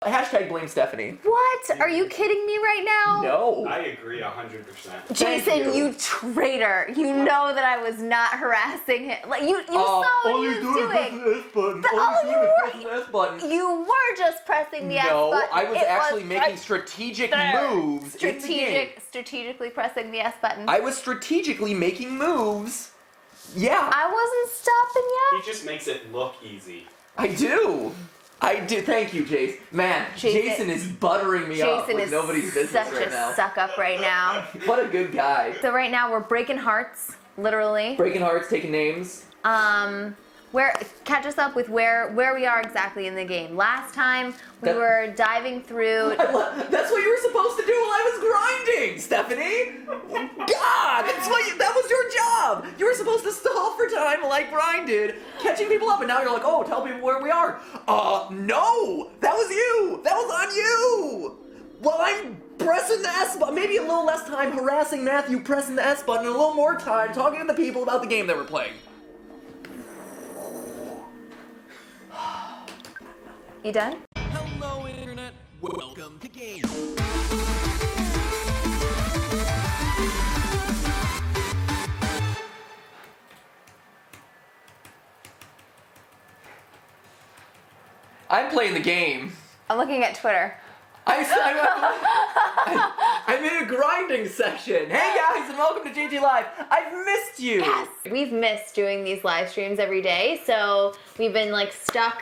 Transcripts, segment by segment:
Hashtag blame Stephanie. What? Are you kidding me right now? No. I agree 100%. Jason, you traitor. You know that I was not harassing him. Like, you saw what he was doing. You were just pressing the S button. No, I was actually making strategic moves in the game. Strategically pressing the S button. I was strategically making moves. Yeah. I wasn't stopping you. He just makes it look easy. I do. Thank you, Jace. Man, Jason is buttering me up with nobody's business right now. Jason is such a suck up right now. What a good guy. So right now we're breaking hearts, literally. Breaking hearts, taking names. Catch us up with where we are exactly in the game. Last time we were diving through. That's what you were supposed to do while I was grinding, Stephanie. God, that was your job. You were supposed to stall for time while I grinded, catching people up, and now you're like, oh, tell people where we are. No, that was you. That was on you. Well, I'm pressing the S button. Maybe a little less time harassing Matthew, pressing the S button, and a little more time talking to the people about the game that we're playing. You done? Hello, Internet. Welcome to Game. I'm playing the game. I'm looking at Twitter. I'm in a grinding session. Hey guys, and welcome to GTLive. I've missed you. Yes. We've missed doing these live streams every day, so we've been like stuck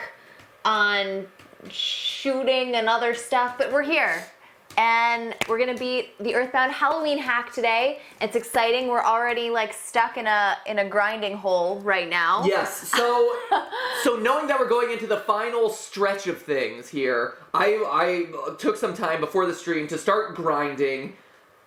on shooting and other stuff, but we're here. And we're gonna beat the Earthbound Halloween hack today. It's exciting. We're already like stuck in a grinding hole right now. Yes. So knowing that we're going into the final stretch of things here, I took some time before the stream to start grinding.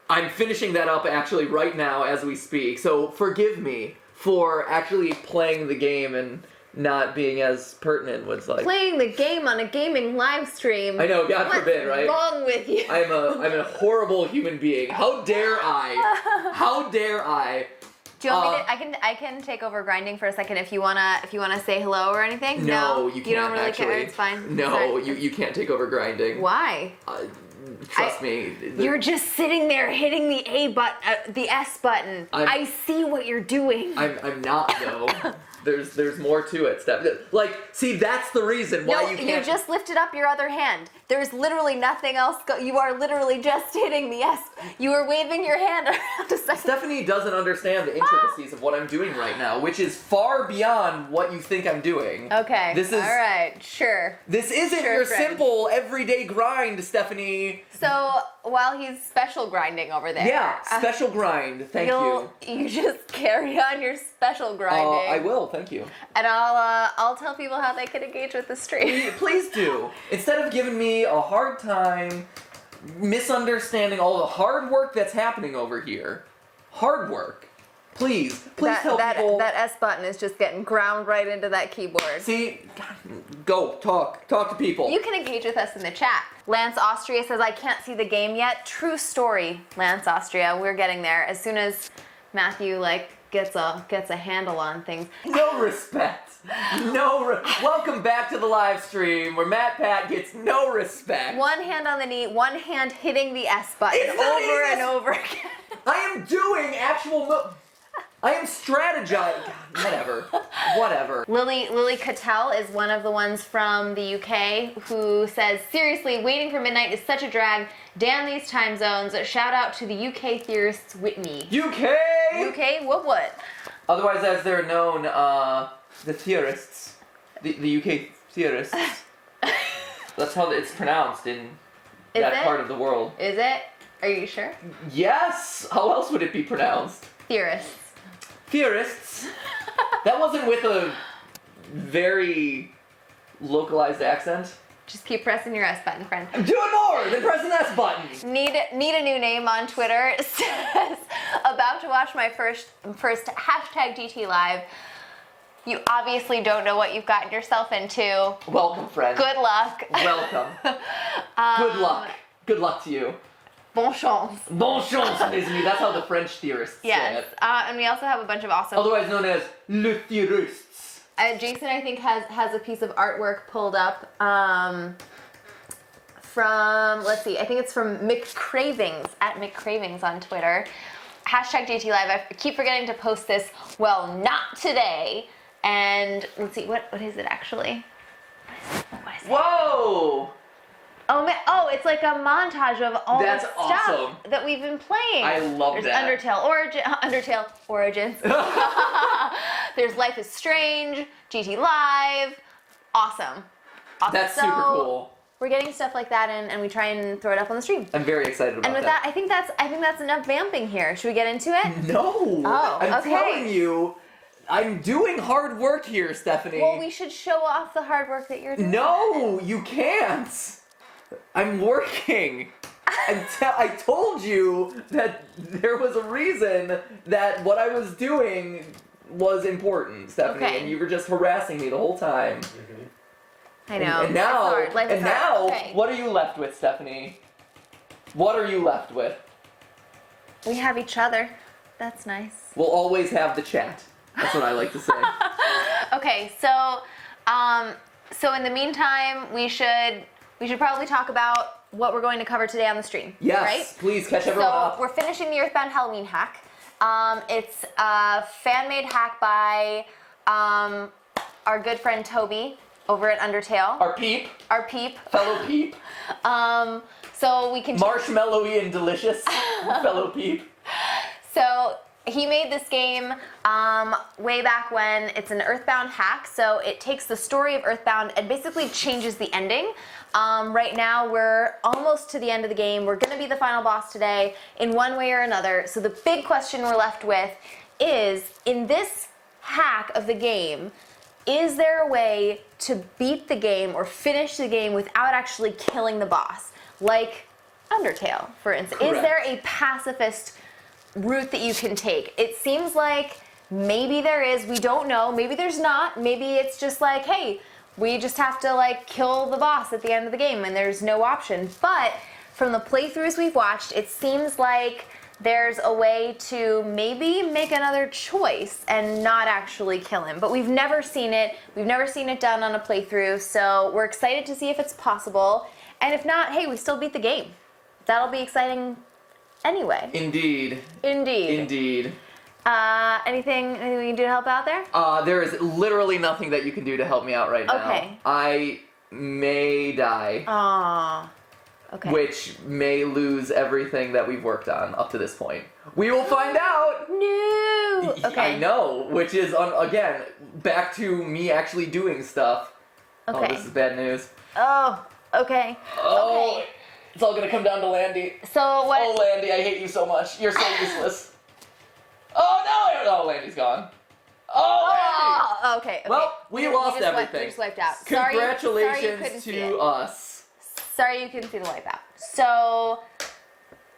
I'm finishing that up actually right now as we speak. So forgive me for actually playing the game and not being as pertinent was like. Playing the game on a gaming live stream. I know, God forbid, right? What's wrong with you? I'm a horrible human being. How dare I? How dare I? Do you want me to? I can take over grinding for a second if you wanna say hello or anything. No, you can't. You don't really actually. care. It's fine. No, you can't take over grinding. Why? Trust me. You're just sitting there hitting the the S button. I see what you're doing. I'm not though. There's more to it, Steph. Like, see, that's the reason why you can't. You just lifted up your other hand. There's literally nothing else. You are literally just hitting the S. You were waving your hand around a second. Stephanie doesn't understand the intricacies of what I'm doing right now, which is far beyond what you think I'm doing. Okay. This is all right. Sure. This isn't your simple everyday grind, Stephanie. So while he's special grinding over there. Yeah, special grind. Thank you. You just carry on your special grinding. I will. Thank you. And I'll tell people how they can engage with the stream. Please do. Instead of giving me a hard time, misunderstanding all the hard work that's happening over here. Hard work. Please tell people. That S button is just getting ground right into that keyboard. See, go talk to people. You can engage with us in the chat. Lance Austria says, I can't see the game yet. True story, Lance Austria. We're getting there. As soon as Matthew gets a handle on things. No respect. Welcome back to the live stream where Matt Pat gets no respect. One hand on the knee, one hand hitting the S button over and over again. I am doing actual I am strategizing. Whatever. Lily Cattell is one of the ones from the UK who says, seriously, waiting for midnight is such a drag. Damn these time zones. Shout out to the UK theorists Whitney. UK? UK? What? Otherwise, as they're known, the theorists. The UK theorists. That's how it's pronounced in that part of the world. Is it? Are you sure? Yes! How else would it be pronounced? Theorists. Theorists. That wasn't with a very localized accent. Just keep pressing your S button, friend. I'm doing more than pressing the S button. Need a new name on Twitter. It says, about to watch my first hashtag GTLive. You obviously don't know what you've gotten yourself into. Welcome, friend. Good luck. Welcome. Good luck. Good luck to you. Bon chance. Bon chance, mes amis. That's how the French theorists say it. And we also have a bunch of awesome... Otherwise known as le theorists. Jason, I think, has a piece of artwork pulled up. from, let's see, I think it's from McCravings, at McCravings on Twitter. Hashtag GTLive. I keep forgetting to post this. Well, not today. And let's see, what is it actually? What is it? Whoa! Oh, man, it's like a montage of all That's the stuff awesome. that we've been playing. I love There's that. Undertale Origins. There's Life is Strange, GTLive. Awesome. That's So, super cool. We're getting stuff like that in, and we try and throw it up on the stream. I'm very excited about And with that, I think that's enough vamping here. Should we get into it? No! Oh, I'm okay. telling you, I'm doing hard work here, Stephanie. Well, we should show off the hard work that you're doing. No, you can't. I'm working. I told you that there was a reason that what I was doing was important, Stephanie, Okay. and you were just harassing me the whole time. I know. And now, It's hard. Life is hard. Okay. what are you left with, Stephanie? What are you left with? We have each other. That's nice. We'll always have the chat. That's what I like to say. Okay, so in the meantime, we should probably talk about what we're going to cover today on the stream. Yes, Right? please catch everyone So up. we're finishing the Earthbound Halloween hack. It's a fan-made hack by our good friend Toby over at Undertale. Our peep, fellow peep, So we can. marshmallowy and delicious, fellow peep. So he made this game way back when. It's an Earthbound hack, so it takes the story of Earthbound and basically changes the ending. Right now, we're almost to the end of the game. We're going to be the final boss today in one way or another. So the big question we're left with is, in this hack of the game, is there a way to beat the game or finish the game without actually killing the boss? Like Undertale, for instance. Correct. Is there a pacifist route that you can take? It seems like maybe there is. We don't know. Maybe there's not. Maybe it's just like, hey, we just have to like kill the boss at the end of the game and there's no option. But from the playthroughs we've watched, it seems like there's a way to maybe make another choice and not actually kill him. But we've never seen it. We've never seen it done on a playthrough. So we're excited to see if it's possible. And if not, hey, we still beat the game. That'll be exciting anyway. Indeed. Indeed. Anything we can do to help out there? There is literally nothing that you can do to help me out right now. Okay. I may die, Aww. Okay. which may lose everything that we've worked on up to this point. We will find out! No! Okay. I know, which is, again, back to me actually doing stuff. Okay. Oh, this is bad news. Oh, okay. Oh, Okay. it's all gonna come down to Landy. So what? Oh, Landy, I hate you so much. You're so useless. Oh, no! Oh, Landy's gone. Oh, Landy! Oh, okay. Well, we lost just everything. You just wiped out. Congratulations sorry you couldn't see to it. us. Sorry you couldn't see the wipeout. So,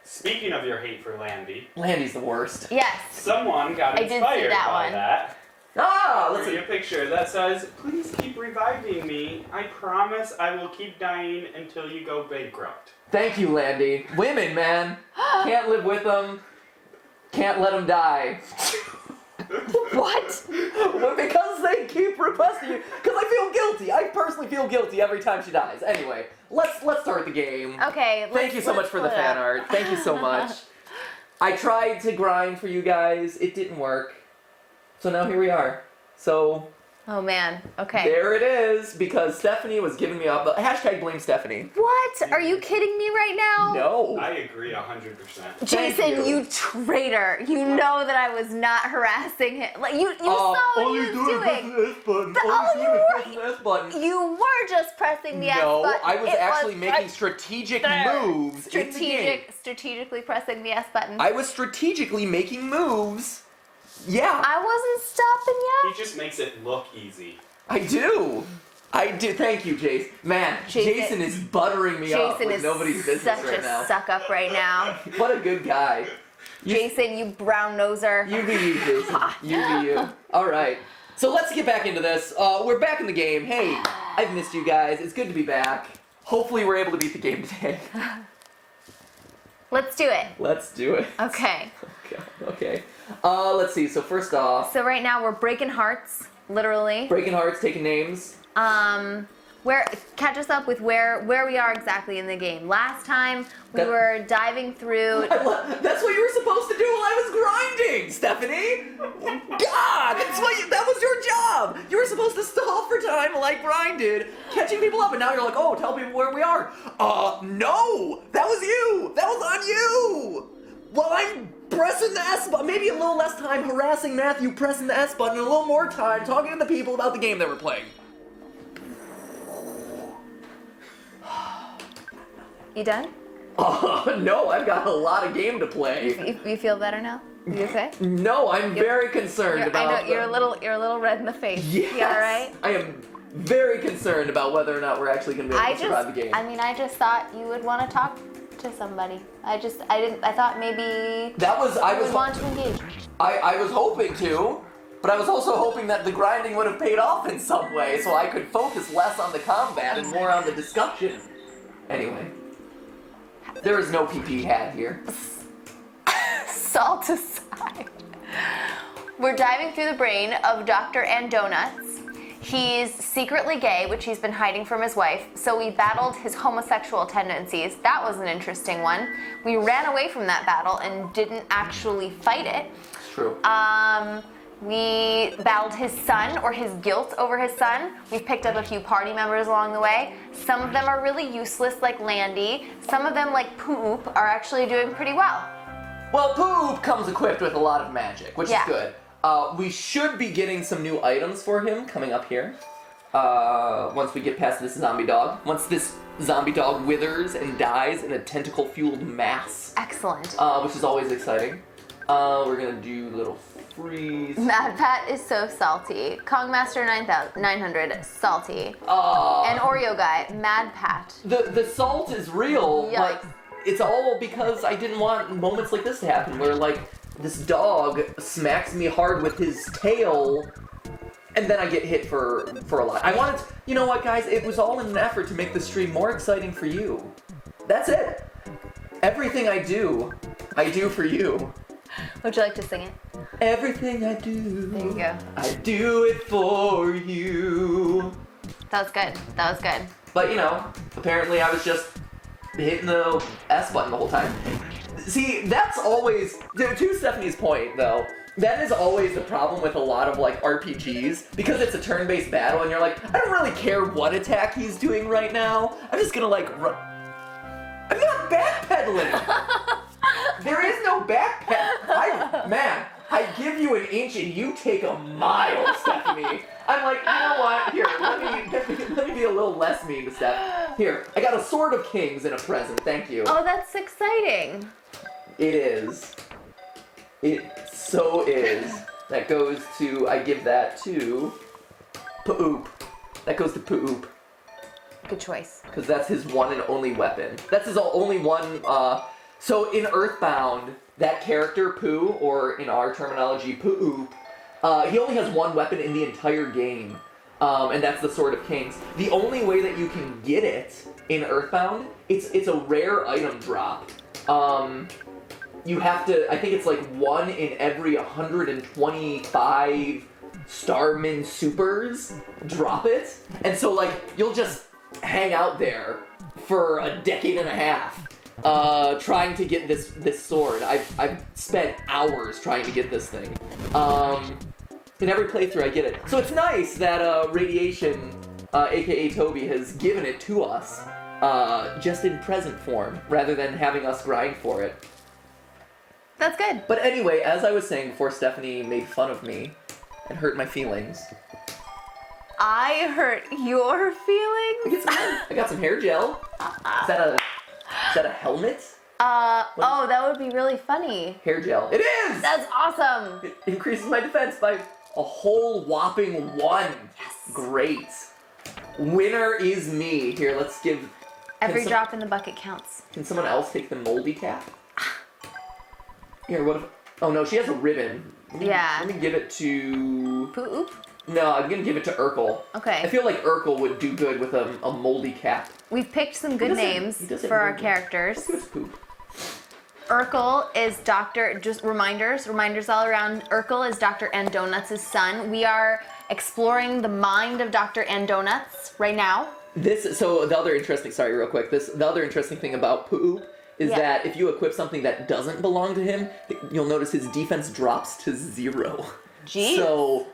Speaking of your hate for Landy, Landy's the worst. yes. someone got I did see inspired that by one. that. Ah, I'll let's see see. a picture that says, "Please keep reviving me. I promise I will keep dying until you go bankrupt." Thank you, Landy. Women, man. Can't live with them. Can't let them die. What? Well, because they keep requesting you. Because I feel guilty. I personally feel guilty every time she dies. Anyway, let's start the game. Okay. Thank you so much for the fan art. Thank you so much. I tried to grind for you guys. It didn't work. So now here we are. So Oh man. Okay. there it is. Because Stephanie was giving me up. Hashtag blame Stephanie. What? Are you kidding me right now? No. I agree 100%. Thank Jason, you. you traitor! You know that I was not harassing him. Like you saw what he was doing. this button. Oh, you were- this button. You were just pressing the S No, button. I was It actually making a strategic moves in the game. strategically pressing the S button. I was strategically making moves. Yeah, I wasn't stopping He yet. just makes it look easy. I do. Thank you, Jace. Man, Jason is buttering me up Jason with is nobody's business such right a now. suck up right now. What a good guy. Jason, you brown noser. You be you, Jason. You be you. All right. So let's get back into this. We're back in the game. Hey, I've missed you guys. It's good to be back. Hopefully we're able to beat the game today. Let's do it. Let's do it. Okay. Okay. Let's see. So first off, So right now we're breaking hearts, literally. breaking hearts, taking names. catch us up with where we are exactly in the game. Last time we were diving through. That's what you were supposed to do while I was grinding, Stephanie. God, that was your job. You were supposed to stall for time while I grinded, catching people up, and now you're like, oh, tell people where we are. No, that was you. That was on you. Well, I'm pressing the S button. Maybe a little less time harassing Matthew, pressing the S button, and a little more time talking to the people about the game that we're playing. You done? No, I've got a lot of game to play. You feel better now? You okay? No, I'm very concerned about. I know you're a little red in the face. Yes. You all right? I am very concerned about whether or not we're actually going to be able to survive the game. I just thought you would want to talk to somebody. I thought maybe I would want to engage. I was hoping to, but I was also hoping that the grinding would have paid off in some way, so I could focus less on the combat and more on the discussion. Anyway, there is no PP had here. Salt aside. We're diving through the brain of Dr. Andonuts. He's secretly gay, which he's been hiding from his wife, so we battled his homosexual tendencies. That was an interesting one. We ran away from that battle and didn't actually fight it. True. We battled his son, or his guilt over his son. We've picked up a few party members along the way. Some of them are really useless, like Landy. Some of them, like Poop, are actually doing pretty well. Well, Poop comes equipped with a lot of magic, which is good. We should be getting some new items for him coming up here. Once we get past this zombie dog. Once this zombie dog withers and dies in a tentacle-fueled mass. Excellent. Which is always exciting. We're gonna do little freeze. Mad Pat is so salty. Kongmaster 900, salty. And Oreo guy, Mad Pat. The salt is real, Yikes. but it's all because I didn't want moments like this to happen, where like this dog smacks me hard with his tail, and then I get hit for a lot. I wanted to, you know what, guys? It was all in an effort to make the stream more exciting for you. That's it. Everything I do for you. Would you like to sing it? Everything I do. There you go. I do it for you. That was good. That was good. But you know, apparently I was just hitting the S button the whole time. See, that's always, to Stephanie's point though, that is always the problem with a lot of like RPGs, because it's a turn-based battle and you're like, I don't really care what attack he's doing right now. I'm just gonna like run. I'm not backpedaling. There is no backpedal. Man, I give you an inch and you take a mile, Stephanie. I'm like, you know what? Here, let me be a little less mean to Steph. Here, I got a Sword of Kings in a present. Thank you. Oh, that's exciting. It is. It so is. That goes to, I give that to Poop. That goes to Poop. Good choice. Because that's his one and only weapon. That's his only one, so in Earthbound, that character, Pooh, or in our terminology, Poop, he only has one weapon in the entire game, and that's the Sword of Kings. The only way that you can get it in Earthbound, it's a rare item drop. You have to, I think it's like 1 in every 125 Starman Supers drop it, and so like, you'll just hang out there for a decade and a half. Trying to get this sword. I've spent hours trying to get this thing. In every playthrough I get it. So it's nice that Radiation, aka Toby, has given it to us, just in present form, rather than having us grind for it. That's good. But anyway, as I was saying before Stephanie made fun of me and hurt my feelings. I hurt your feelings? I got some hair gel. Is that a helmet? That would be really funny. Hair gel. It is! That's awesome! It increases my defense by a whole whopping 1. Yes. Great. Winner is me. Here, let's give... Every drop in the bucket counts. Can someone else take the moldy cap? Here, what if... Oh no, she has a ribbon. Let me give it to... Poop? No, I'm gonna give it to Urkel. Okay. I feel like Urkel would do good with a moldy cap. We've picked some good names for our characters. Let's give it to Poop. Urkel is just reminders all around. Urkel is Dr. Andonuts' son. We are exploring the mind of Dr. Andonuts right now. So the other interesting, the other interesting thing about Poop is that if you equip something that doesn't belong to him, you'll notice his defense drops to 0. Jeez. So,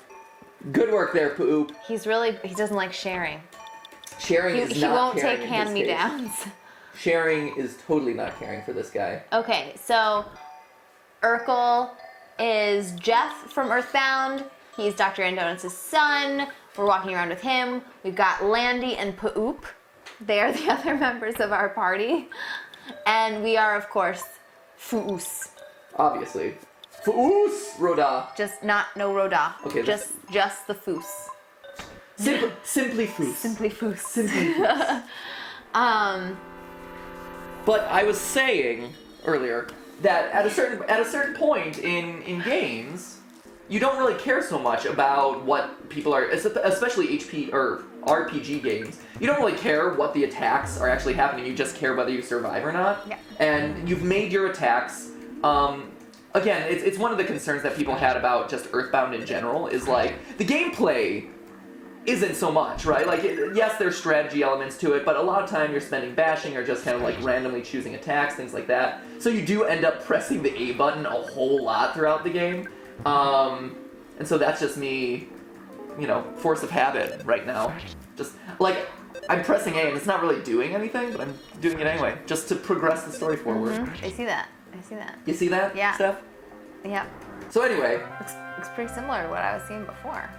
good work there, Poop. He doesn't like sharing. Sharing is He not won't caring take in his case. hand-me-downs. Sharing is totally not caring for this guy. Okay, so Urkel is Jeff from Earthbound. He's Dr. Andonuts' son. We're walking around with him. We've got Landy and Poop. They are the other members of our party. And we are, of course, Foos. Obviously. Foos! Roda. Just no Roda. Okay, just the Foos. Simply Foos. Simply Foos. Simply Foos. But I was saying earlier that at a certain point in games, you don't really care so much about what people are, especially HP or RPG games. You don't really care what the attacks are actually happening. You just care whether you survive or not. Yeah. And you've made your attacks. Again, it's one of the concerns that people had about just Earthbound in general is like the gameplay isn't so much, right? Like, yes, there's strategy elements to it, but a lot of time you're spending bashing or just kind of like randomly choosing attacks, things like that. So you do end up pressing the A button a whole lot throughout the game. And so that's just me, force of habit right now. Just, like, I'm pressing A and it's not really doing anything, but I'm doing it anyway, just to progress the story forward. Mm-hmm. I see that. You see that, Yeah. Steph? Yeah. So anyway. Looks pretty similar to what I was seeing before.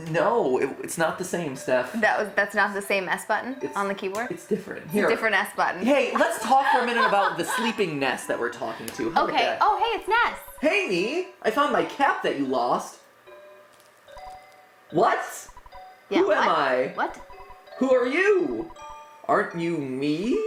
No, it's not the same, Steph. That's not the same S button on the keyboard? It's different. It's a different S button. Hey, let's talk for a minute about the sleeping Ness that we're talking to. How about Okay. that? Oh, hey, it's Ness. Hey, me! I found my cap that you lost. What? Yeah, Who am what? I? What? Who are you? Aren't you me?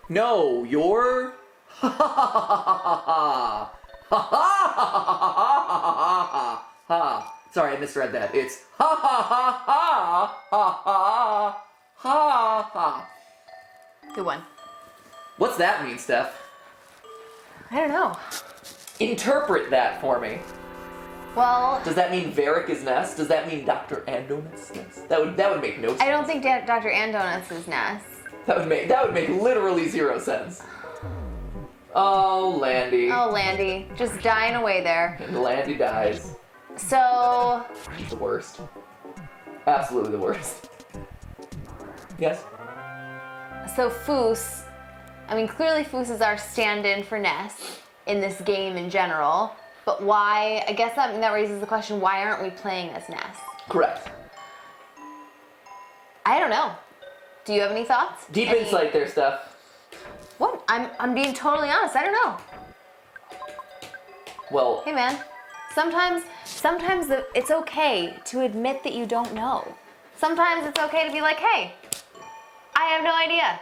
No, you're... Ha ha ha ha ha ha ha ha ha. Sorry, I misread that. It's ha ha ha ha ha ha ha ha. Good one. What's that mean, Steph? I don't know. Interpret that for me. Well, Does that mean Varric is Ness? Does that mean Dr. Andonuts is Ness? That would make no sense. I don't think Dr. Andonuts is Ness. That would make literally 0 sense. Oh, Landy. Oh, Landy. Just dying away there. And Landy dies. So, The worst. Absolutely the worst. Yes? so Foos, clearly Foos is our stand-in for Ness in this game in general, but why, I guess that raises the question, why aren't we playing as Ness? Correct. I don't know. Do you have any thoughts? Deep Any- insight there, Steph. What? I'm being totally honest. I don't know. Well, Hey, man. Sometimes it's okay to admit that you don't know. Sometimes it's okay to be like, hey, I have no idea.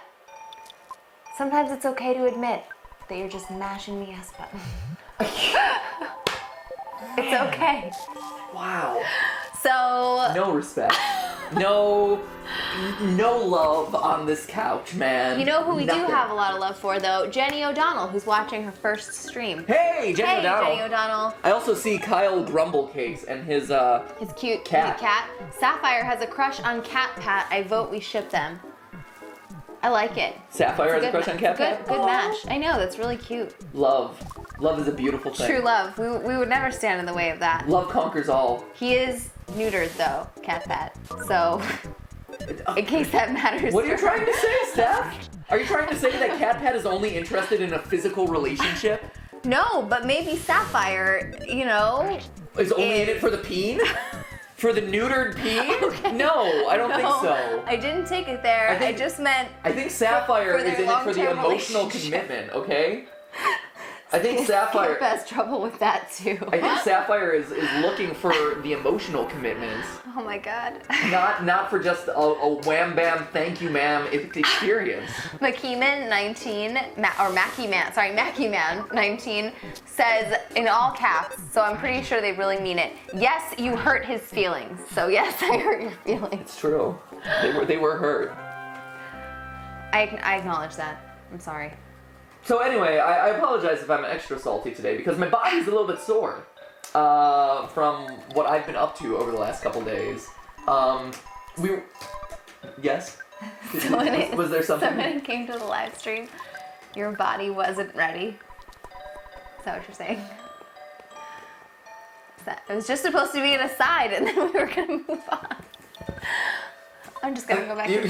Sometimes it's okay to admit that you're just mashing the S button. It's okay. wow. So, No respect. No love on this couch, man. you know who we Nothing. do have a lot of love for, though? Jenny O'Donnell, who's watching her first stream. Hey, Jenny O'Donnell. Jenny O'Donnell. I also see Kyle Grumblecakes and his His cute Cat. cat. Sapphire has a crush on Cat Pat. I vote we ship them. I like it. Sapphire has a Good crush ma- on Cat good, Pat? good match. I know, that's really cute. Love. Love is a beautiful thing. True love. We would never stand in the way of that. Love conquers all. He is neutered though, Cat Pat. So, in case that matters. What are you trying to say, Steph? Are you trying to say that Cat Pat is only interested in a physical relationship? No, but maybe Sapphire, Is only in it for the peen? For the neutered peen? Okay. No, I don't think so. I didn't take it there. I think- I just meant I think Sapphire For is their in it for the long-term emotional relationship. commitment, okay? I think Sapphire... Skip has trouble with that too. I think Sapphire is looking for the emotional commitment, Oh my god. not for just a wham bam thank you ma'am experience. McKeeman 19 Mackie Man 19 says in all caps, so I'm pretty sure they really mean it. Yes, you hurt his feelings. So yes, I hurt your feelings. It's true. They were hurt. I acknowledge that. I'm sorry. So anyway, I apologize if I'm extra salty today because my body's a little bit sore from what I've been up to over the last couple days. Yes? So when it, Was there something? So when it came to the live stream, your body wasn't ready. Is that what you're saying? It was just supposed to be an aside, and then we were gonna move on. I'm just gonna go back. You've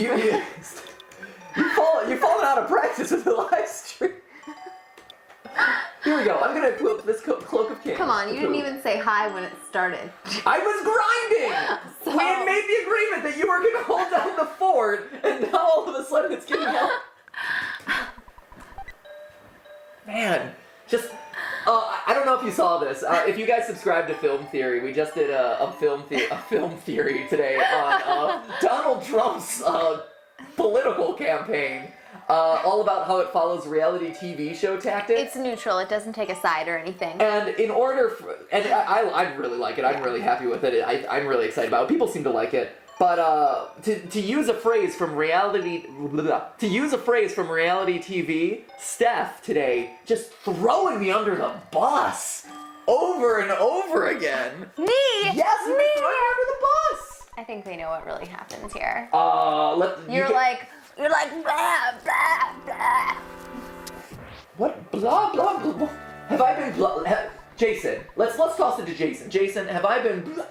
fallen out of practice with the live stream. Here we go. I'm gonna equip this cloak of kings. Come on, you didn't even say hi when it started. I was grinding! We had made the agreement that you were gonna hold down the fort, and now all of a sudden it's getting out. Man, just... I don't know if you saw this. If you guys subscribe to Film Theory, we just did a film theory today on Donald Trump's political campaign, all about how it follows reality TV show tactics. It's neutral. It doesn't take a side or anything. And in order for, and I really like it. I'm really happy with it. I'm really excited about it. People seem to like it. But to use a phrase from reality TV, Steph today just throwing me under the bus over and over again. Me? Yes, me throwing me under the bus. I think they know what really happens here. You're like blah blah blah. What blah blah blah? Have I been blah? Jason, let's toss it to Jason. Jason, have I been blah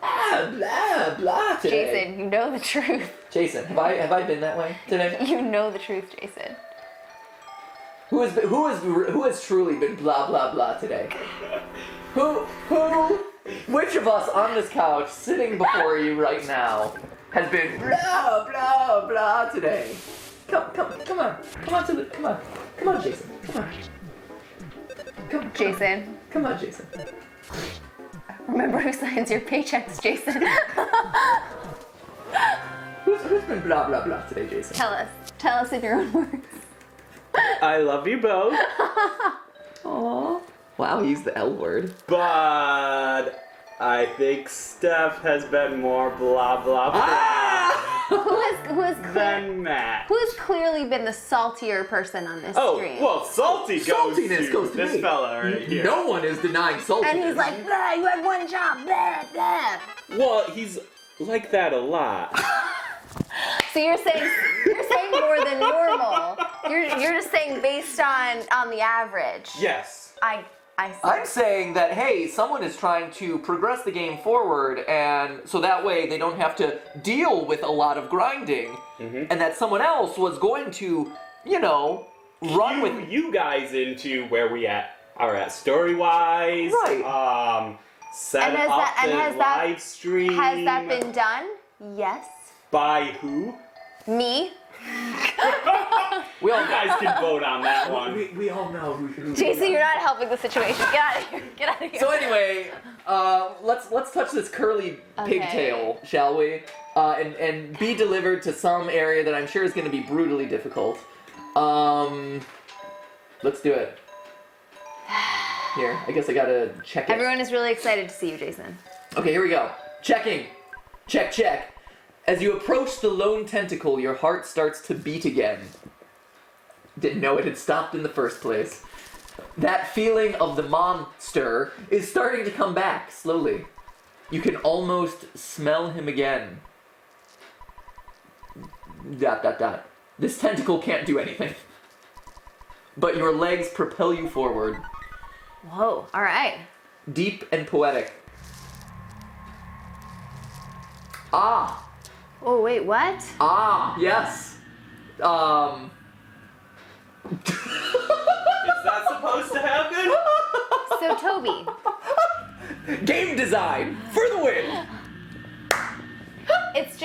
blah blah today? Jason, you know the truth. Jason, have I been that way today? You know the truth, Jason. Who has truly been blah blah blah today? Which of us on this couch sitting before you right now has been blah blah blah today? Come on, Jason, come on, Jason. Come on, Jason. Remember who signs your paychecks, Jason. Who's been blah blah blah today, Jason? Tell us in your own words. I love you both. Aww. Wow, he used the L word. But I think Steph has been more blah blah blah than Matt. Who's clearly been the saltier person on this stream? Well, saltiness goes to this me. fella right here. No one is denying saltiness. And he's like, blah, you had one job, blah, blah. Well, he's like that a lot. So you're saying more than normal. You're just saying based on the average. Yes. I see. I'm saying that, hey, someone is trying to progress the game forward, and so that way they don't have to deal with a lot of grinding, and that someone else was going to, run with you guys into where we are at story-wise. Right. Set up the live stream. Has that been done? Yes. By who? Me. You guys can vote on that one. We all know who. Jason, you're not helping the situation. Get out of here. Get out of here. So anyway, let's touch this curly pigtail, shall we? And be delivered to some area that I'm sure is going to be brutally difficult. Let's do it. Here, I guess I gotta check it. Everyone is really excited to see you, Jason. Okay, here we go. Checking. Check. As you approach the lone tentacle, your heart starts to beat again. Didn't know it had stopped in the first place. That feeling of the monster is starting to come back, slowly. You can almost smell him again. ... This tentacle can't do anything. But your legs propel you forward. Whoa, alright. Deep and poetic. Ah! Oh, wait, what? Ah, yes. Is that supposed to happen? So, Toby. Game design for the win. It's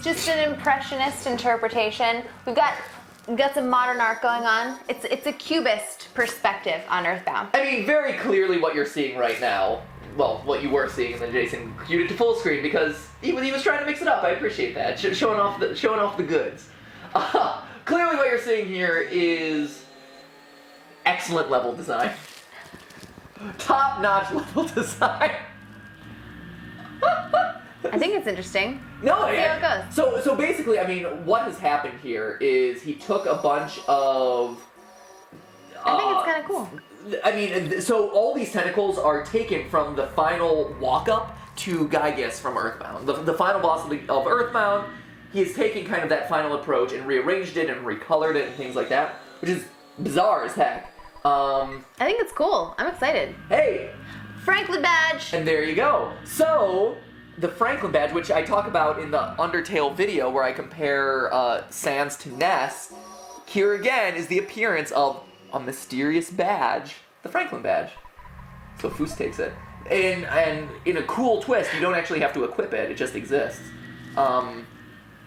just an impressionist interpretation. We've got some modern art going on. It's a cubist perspective on Earthbound. I mean, very clearly what you're seeing right now. Well, what you were seeing, and then Jason queued it to full screen because he was trying to mix it up. I appreciate that, showing off the goods. Clearly, what you're seeing here is excellent level design, top-notch level design. I think it's interesting. No, See how it goes. So basically, I mean, what has happened here is he took a bunch of. I think it's kind of cool. I mean, so all these tentacles are taken from the final walk-up to Gygas from Earthbound. The final boss of Earthbound, he has taken kind of that final approach and rearranged it and recolored it and things like that, which is bizarre as heck. I think it's cool. I'm excited. Hey! Franklin badge! And there you go. So, the Franklin badge, which I talk about in the Undertale video where I compare Sans to Ness, here again is the appearance of a mysterious badge, the Franklin badge. So Foos takes it. And in a cool twist, you don't actually have to equip it, it just exists.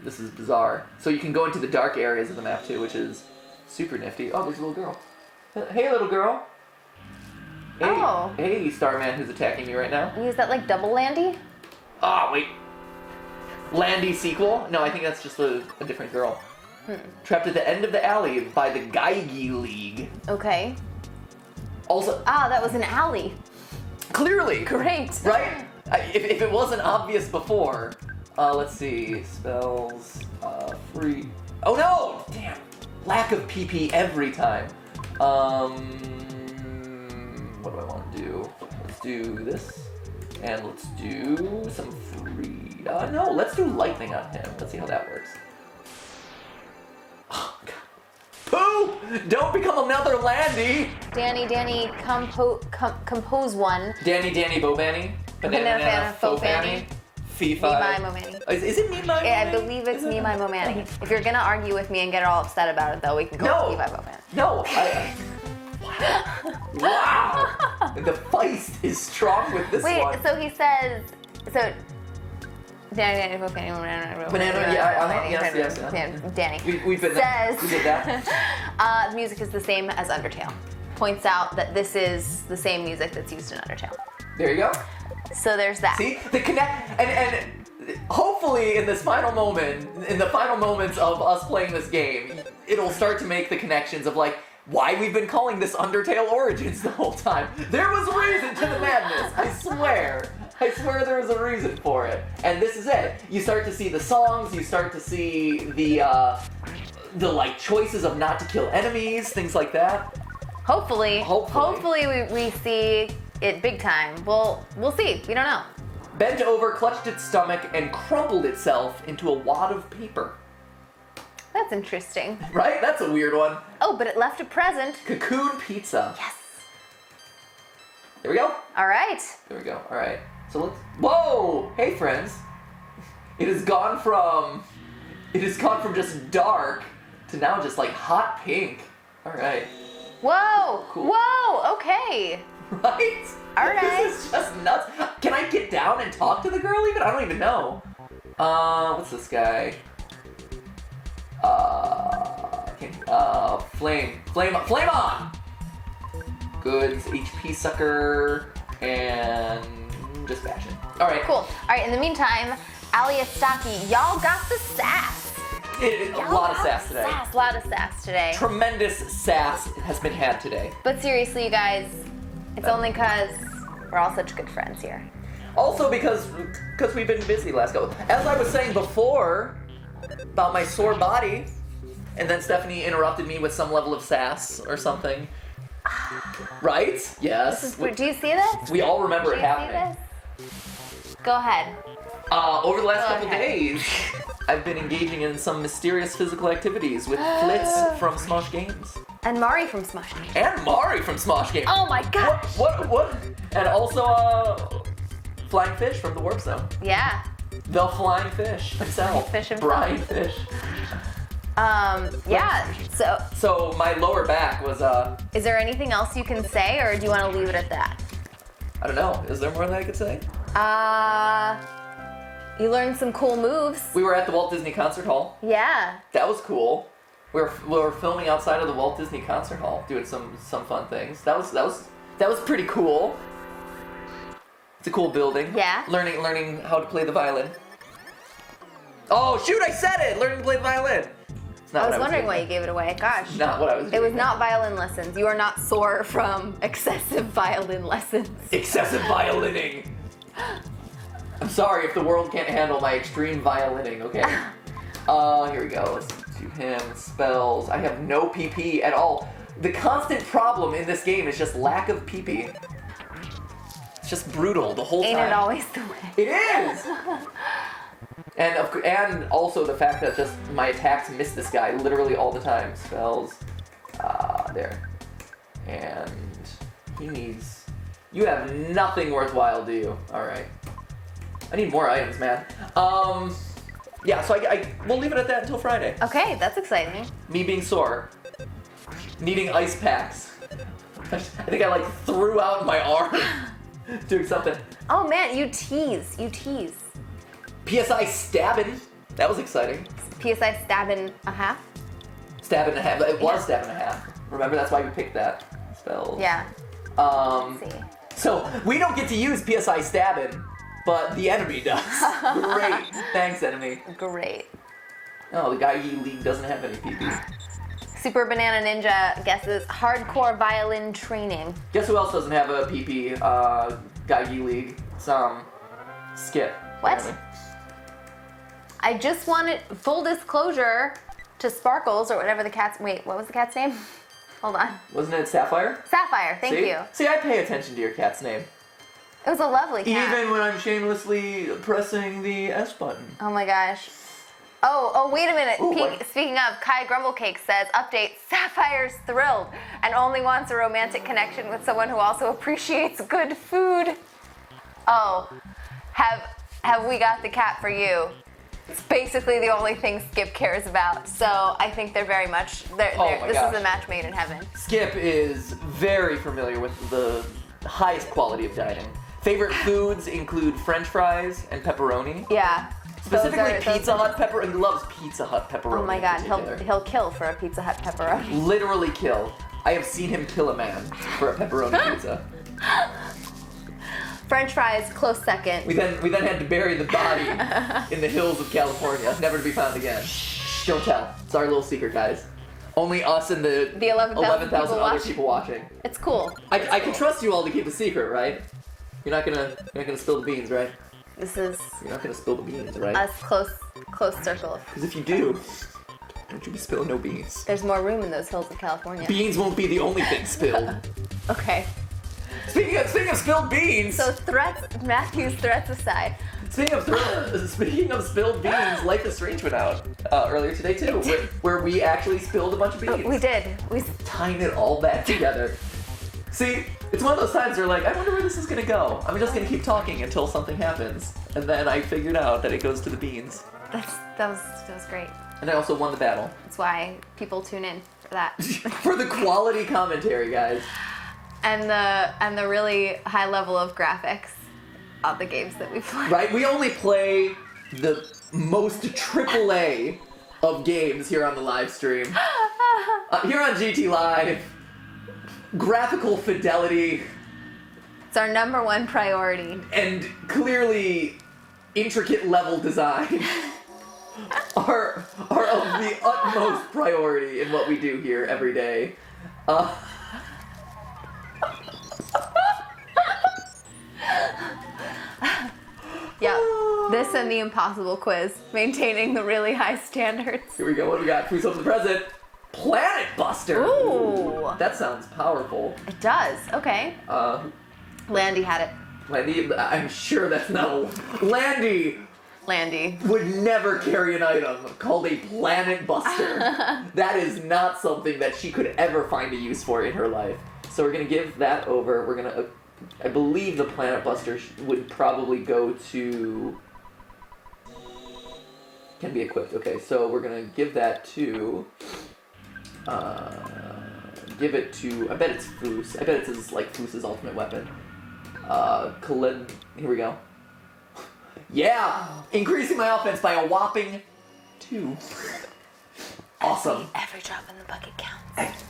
This is bizarre. So you can go into the dark areas of the map too, which is super nifty. Oh, there's a little girl. Hey, little girl. Hey, Oh. Hey, Starman who's attacking me right now. Is that like double Landy? Ah, wait. Landy sequel? No, I think that's just a different girl. Trapped at the end of the alley by the GTLive. Okay. Also, That was an alley. clearly. Great. Right? If it wasn't obvious before. Let's see. Spells, free. Oh no! Damn. Lack of PP every time. What do I want to do? Let's do this. And let's do some free. No, let's do lightning on him. Let's see how that works. Oh, God. Pooh! Don't become another Landy! Danny, compose one. Danny, Bobanny? Banana, Faux Fanny? Fee Me, my, mo, manny. Is it me, my, Yeah, I Manny? believe it's Is it- me, my, mo, manny. If you're gonna argue with me and get all upset about it, though, we can go No. with me, my, mo, manny. No, wow! The feist is strong with this Wait, one. so he says, Danny, banana, yes. Danny We've been there. says We did that. the music is the same as Undertale. Points out that this is the same music that's used in Undertale. There you go. So there's that. See? The connect and hopefully in this final moment, in the final moments of us playing this game, it'll start to make the connections of like why we've been calling this Undertale Origins the whole time. There was a reason to the madness, I swear. I swear there was a reason for it. And this is it. You start to see the songs, you start to see the like choices of not to kill enemies, things like that. Hopefully we see it big time. We'll see. We don't know. Bent over, clutched its stomach, and crumpled itself into a wad of paper. That's interesting. Right? That's a weird one. Oh, but it left a present. Cocoon pizza. Yes. There we go. All right. There we go. All right. So let's. Whoa! Hey, friends. It has gone from just dark to now just like hot pink. All right. Whoa. Cool. Whoa. Okay. Right? All right. This is just nuts. Can I get down and talk to the girl even? I don't even know. What's this guy? Flame on! Goods, HP sucker, and just fashion. All right. Cool. All right. In the meantime, Aliastaki, y'all got the sass. A lot of sass today. A lot of sass today. Tremendous sass has been had today. But seriously, you guys, it's only because we're all such good friends here. Also because we've been busy last couple. As I was saying before about my sore body, and then Stephanie interrupted me with some level of sass or something. Right? Yes. Do you see this? We all remember Do it you happening. see this? Go ahead. Over the last Go couple ahead. days, I've been engaging in some mysterious physical activities with Flitz from Smosh Games. And Mari from Smosh Games. And Mari from Smosh Games. Oh my gosh. What? And also, Flying Fish from the Warp Zone. Yeah. The Flying Fish himself. Fish himself. Brian Fish. Yeah. So my lower back was, Is there anything else you can say, or do you want to leave it at that? I don't know. Is there more that I could say? You learned some cool moves. We were at the Walt Disney Concert Hall. Yeah. That was cool. We were filming outside of the Walt Disney Concert Hall, doing some fun things. That was pretty cool. It's a cool building. Yeah. Learning how to play the violin. Oh shoot! I said it. Learning to play the violin. It's not I what was wondering doing. why you gave it away. Gosh. Not what I was It doing. was not violin lessons. You are not sore from excessive violin lessons. Excessive violining. I'm sorry if the world can't handle my extreme violining, okay? Here we go. Let's do him. Spells. I have no PP at all. The constant problem in this game is just lack of PP. It's just brutal the whole Ain't time. it always the way? It is! And also the fact that just my attacks miss this guy literally all the time. Spells. There. And he needs... You have nothing worthwhile, do you? Alright. I need more items, man. Yeah, so we'll leave it at that until Friday. Okay, that's exciting. Me being sore. Needing ice packs. I think I like threw out my arm doing something. Oh man, you tease. You tease. PSI stabbing. That was exciting. PSI stabbing a half? Stab and a half. It was stab and a half. Remember, that's why we picked that. Spells. Yeah. Let's see. So, we don't get to use PSI stabbing, but the enemy does. Great. Thanks, enemy. Great. Oh, the guy League doesn't have any PP. Super Banana Ninja guesses hardcore violin training. Guess who else doesn't have a PP? Guy League. Skip. What? Apparently. I just wanted full disclosure to Sparkles or whatever the cat's. Wait, what was the cat's name? Hold on. Wasn't it Sapphire? Sapphire. Thank See? you. See, I pay attention to your cat's name. It was a lovely cat. Even when I'm shamelessly pressing the S button. Oh my gosh. Oh, wait a minute. Ooh, what? Speaking of, Kai Grumblecake says, update, Sapphire's thrilled and only wants a romantic connection with someone who also appreciates good food. Oh, have we got the cat for you? It's basically the only thing Skip cares about. So I think they're very much, this is a match made in heaven. Skip is very familiar with the highest quality of dining. Favorite foods include French fries and pepperoni. Yeah. Specifically Pizza Hut pepperoni. He loves Pizza Hut pepperoni. Oh my god, he'll kill for a Pizza Hut pepperoni. Literally kill. I have seen him kill a man for a pepperoni pizza. French fries, close second. We then had to bury the body in the hills of California, never to be found again. Shh, don't tell. It's our little secret, guys. Only us and the 11,000 other people watching. It's cool. I can trust you all to keep a secret, right? You're not gonna spill the beans, right? This is You're not gonna spill the beans, right? us close circle. Because if you do, don't you be spilling no beans. There's more room in those hills of California. Beans won't be the only thing spilled. Okay. Speaking of spilled beans. So Matthew's threats aside. Speaking of spilled beans, Life is Strange went out earlier today too, where we actually spilled a bunch of beans. We did. We tying it all back together. See, it's one of those times where like, I wonder where this is gonna go. I'm just gonna keep talking until something happens, and then I figured out that it goes to the beans. That was great. And I also won the battle. That's why people tune in for that. For the quality commentary, guys. And the really high level of graphics of the games that we play. Right? We only play the most AAA of games here on the live stream. Here on GTLive, graphical fidelity. It's our number one priority. And clearly intricate level design are of the utmost priority in what we do here every day. Yep. This and the impossible quiz, maintaining the really high standards. Here we go. What do we got? Who's up to the present? Planet Buster. Ooh. That sounds powerful. It does. Okay. Landy had it. Landy, I'm sure that's not a... Landy would never carry an item called a Planet Buster. That is not something that she could ever find a use for in her life. So we're gonna give that over. We're gonna... I believe the Planet Buster would probably go to... Can be equipped. Okay, so we're gonna give that to... give it to... I bet it's Foos. I bet it's like Foos' ultimate weapon. Here we go. Yeah! Increasing my offense by a whopping 2. Awesome. Every drop in the bucket counts.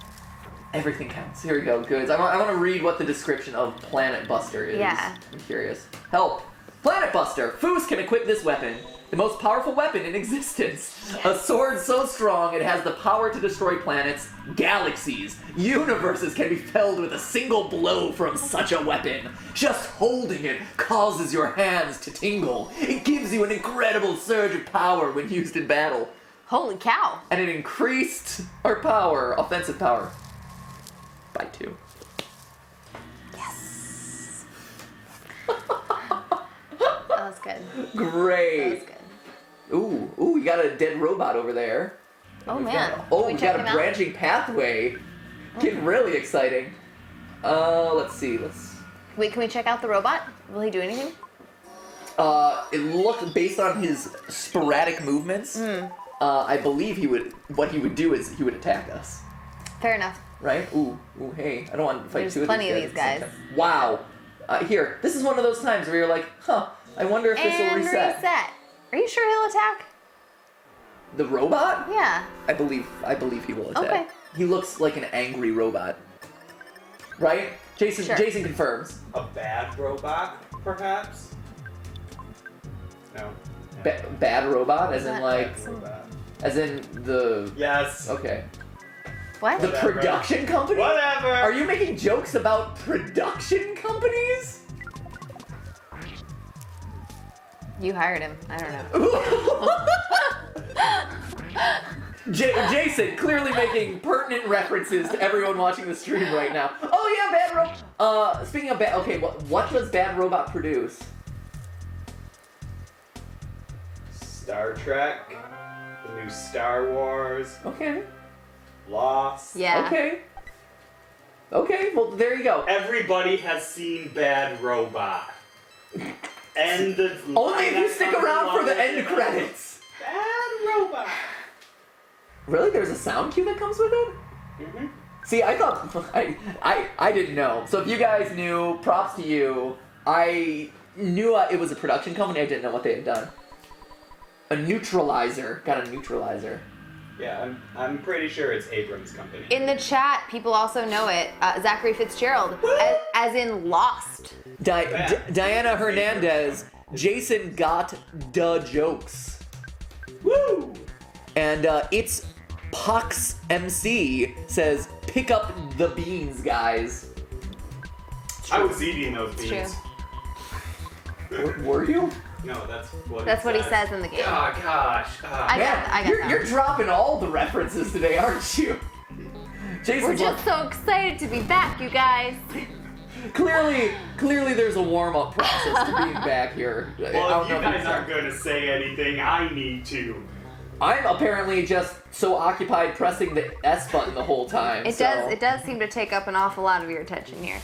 Everything counts. Here we go. Good. I want to read what the description of Planet Buster is. Yeah. I'm curious. Help. Planet Buster. Foos can equip this weapon. The most powerful weapon in existence. Yes. A sword so strong it has the power to destroy planets, galaxies, universes can be felled with a single blow from such a weapon. Just holding it causes your hands to tingle. It gives you an incredible surge of power when used in battle. Holy cow. And it increased our power, offensive power, by 2. Yes. That was good. Great. That was good. Ooh, we got a dead robot over there. Oh, We've man. got- Can we we check got him a out? branching pathway. Getting really exciting. Let's see. Wait, can we check out the robot? Will he do anything? It looked based on his sporadic movements. I believe what he would do is he would attack us. Fair enough. Right? Ooh, hey, I don't want to fight There's two plenty of of these these guys. guys. at the same time. Wow. Here, this is one of those times where you're like, I wonder if this will And reset. Are you sure he'll attack? The robot? Yeah. I believe he will attack. Okay. He looks like an angry robot. Right? Jason Sure. Jason confirms. A bad robot, perhaps? No. Bad robot, as in Bad like, Robot. as in the. Yes. Okay. What? The Whatever. production company? Whatever. Are you making jokes about production companies? You hired him. I don't know. Jason clearly making pertinent references to everyone watching the stream right now. Oh yeah, Bad Robot. Speaking of Bad, okay, what does Bad Robot produce? Star Trek, the new Star Wars, Okay. Lost. Yeah. Okay, well there you go. Everybody has seen Bad Robot. End of Only if you stick around for the end credits. Bad Robot. Really? There's a sound cue that comes with it? Mm-hmm. See, I thought I didn't know. So if you guys knew, props to you. I knew it was a production company. I didn't know what they had done. A neutralizer. Got a neutralizer. Yeah, I'm pretty sure it's Abrams' company. In the chat, people also know it. Zachary Fitzgerald, as in Lost. Diana Hernandez. Jason got the jokes. Woo! And it's Pox MC says, pick up the beans, guys. I was eating those It's beans. Were you? No, that's what. That's what he says in the game. Oh gosh. I got that. You're dropping all the references today, aren't you? Jason's We're just so excited to be back, you guys. Clearly there's a warm-up process to being back here. I Well, don't if you know guys it's- aren't gonna say anything, I need to. I'm apparently just so occupied pressing the S button the whole time. It does seem to take up an awful lot of your attention here.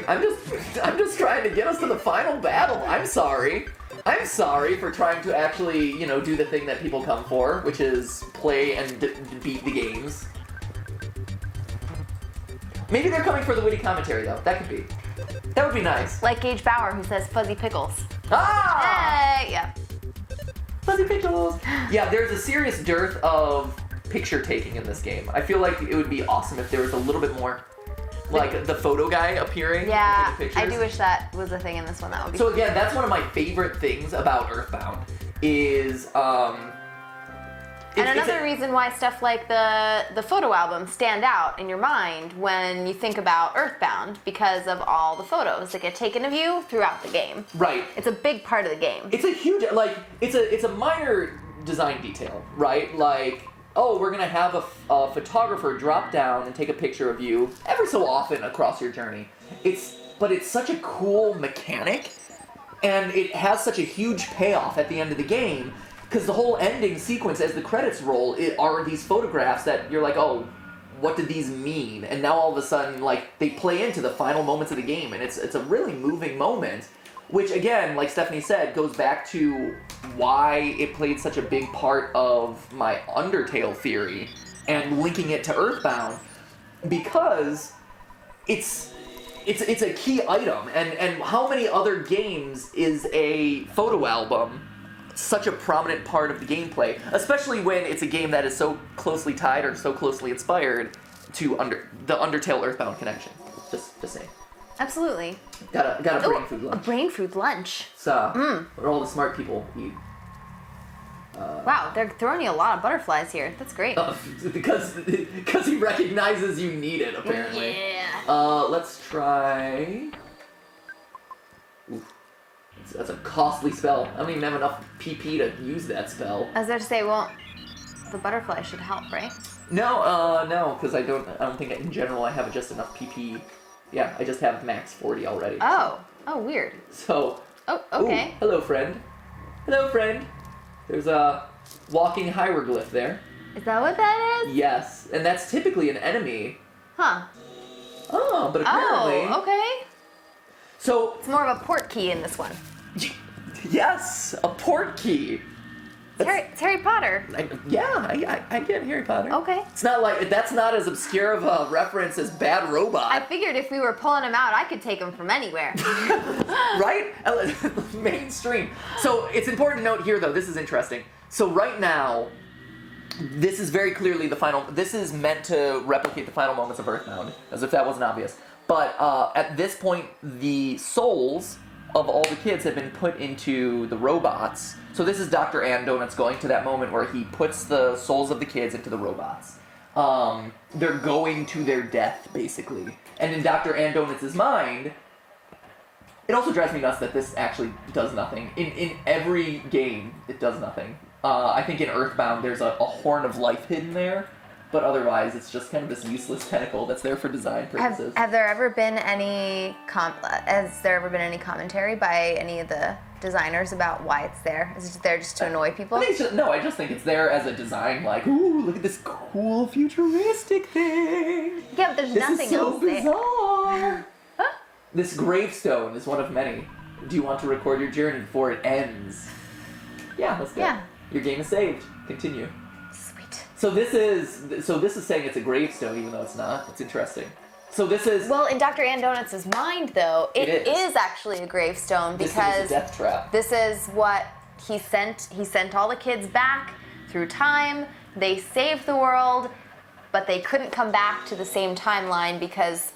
I'm just trying to get us to the final battle. I'm sorry for trying to actually, do the thing that people come for, which is play and beat the games. Maybe they're coming for the witty commentary though. That could be. That would be nice. Like Gage Bauer, who says fuzzy pickles. Ah! Hey, yeah. Fuzzy pickles. Yeah, there's a serious dearth of picture taking in this game. I feel like it would be awesome if there was a little bit more, like the photo guy appearing. Yeah, and taking pictures. I do wish that was a thing in this one. That would be So again, that's one of my favorite things about Earthbound is And another reason why stuff like the photo album stand out in your mind when you think about Earthbound, because of all the photos that get taken of you throughout the game. right. It's a big part of the game. It's a huge it's a minor design detail, right? Like, oh, we're gonna have a photographer drop down and take a picture of you ever so often across your journey. But it's such a cool mechanic, and it has such a huge payoff at the end of the game. Because the whole ending sequence, as the credits roll, are these photographs that you're like, oh, what did these mean? And now all of a sudden, like, they play into the final moments of the game, and it's a really moving moment, which again, like Stephanie said, goes back to why it played such a big part of my Undertale theory, and linking it to Earthbound, because it's a key item, and how many other games is a photo album such a prominent part of the gameplay, especially when it's a game that is so closely tied or so closely inspired to the Undertale Earthbound connection. Just saying. Absolutely. Got a brain Ooh, food a lunch. brain food lunch. So, what all the smart people eat. Wow, they're throwing you a lot of butterflies here. That's great. Because he recognizes you need it, apparently. Yeah. Let's try. Oof. That's a costly spell. I don't even have enough PP to use that spell. I was about to say, well, the butterfly should help, right? No, because I don't think in general I have just enough PP. Yeah, I just have max 40 already. Oh, weird. So. Oh, okay. Ooh, hello, friend. Hello, friend. There's a walking hieroglyph there. Is that what that is? Yes, and that's typically an enemy. Huh. Oh, but apparently... Oh, okay. So... It's more of a port key in this one. Yes, a port key. It's Harry Potter. I get Harry Potter. Okay. It's not like, that's not as obscure of a reference as Bad Robot. I figured if we were pulling him out, I could take him from anywhere. Right? Mainstream. So it's important to note here, though, this is interesting. So right now, this is very clearly the final, this is meant to replicate the final moments of Earthbound, as if that wasn't obvious. But at this point, the souls of all the kids have been put into the robots. So this is Dr. Andonuts going to that moment where he puts the souls of the kids into the robots. They're going to their death, basically. And in Dr. Andonuts' mind, it also drives me nuts that this actually does nothing. In every game, it does nothing. I think in Earthbound, there's a horn of life hidden there. But otherwise, it's just kind of this useless tentacle that's there for design purposes. Have there ever been any commentary by any of the designers about why it's there? Is it there just to annoy people? I just think it's there as a design, like, ooh, look at this cool futuristic thing. Yeah, but there's nothing else This is so bizarre. This gravestone is one of many. Do you want to record your journey before it ends? Yeah, let's go. Yeah. Your game is saved. Continue. Sweet. So this is saying it's a gravestone, even though it's not. It's interesting. So this is... Well, in Dr. Andonuts' mind, though, it is actually a gravestone because this is a death trap. This is what he sent. He sent all the kids back through time. They saved the world, but they couldn't come back to the same timeline because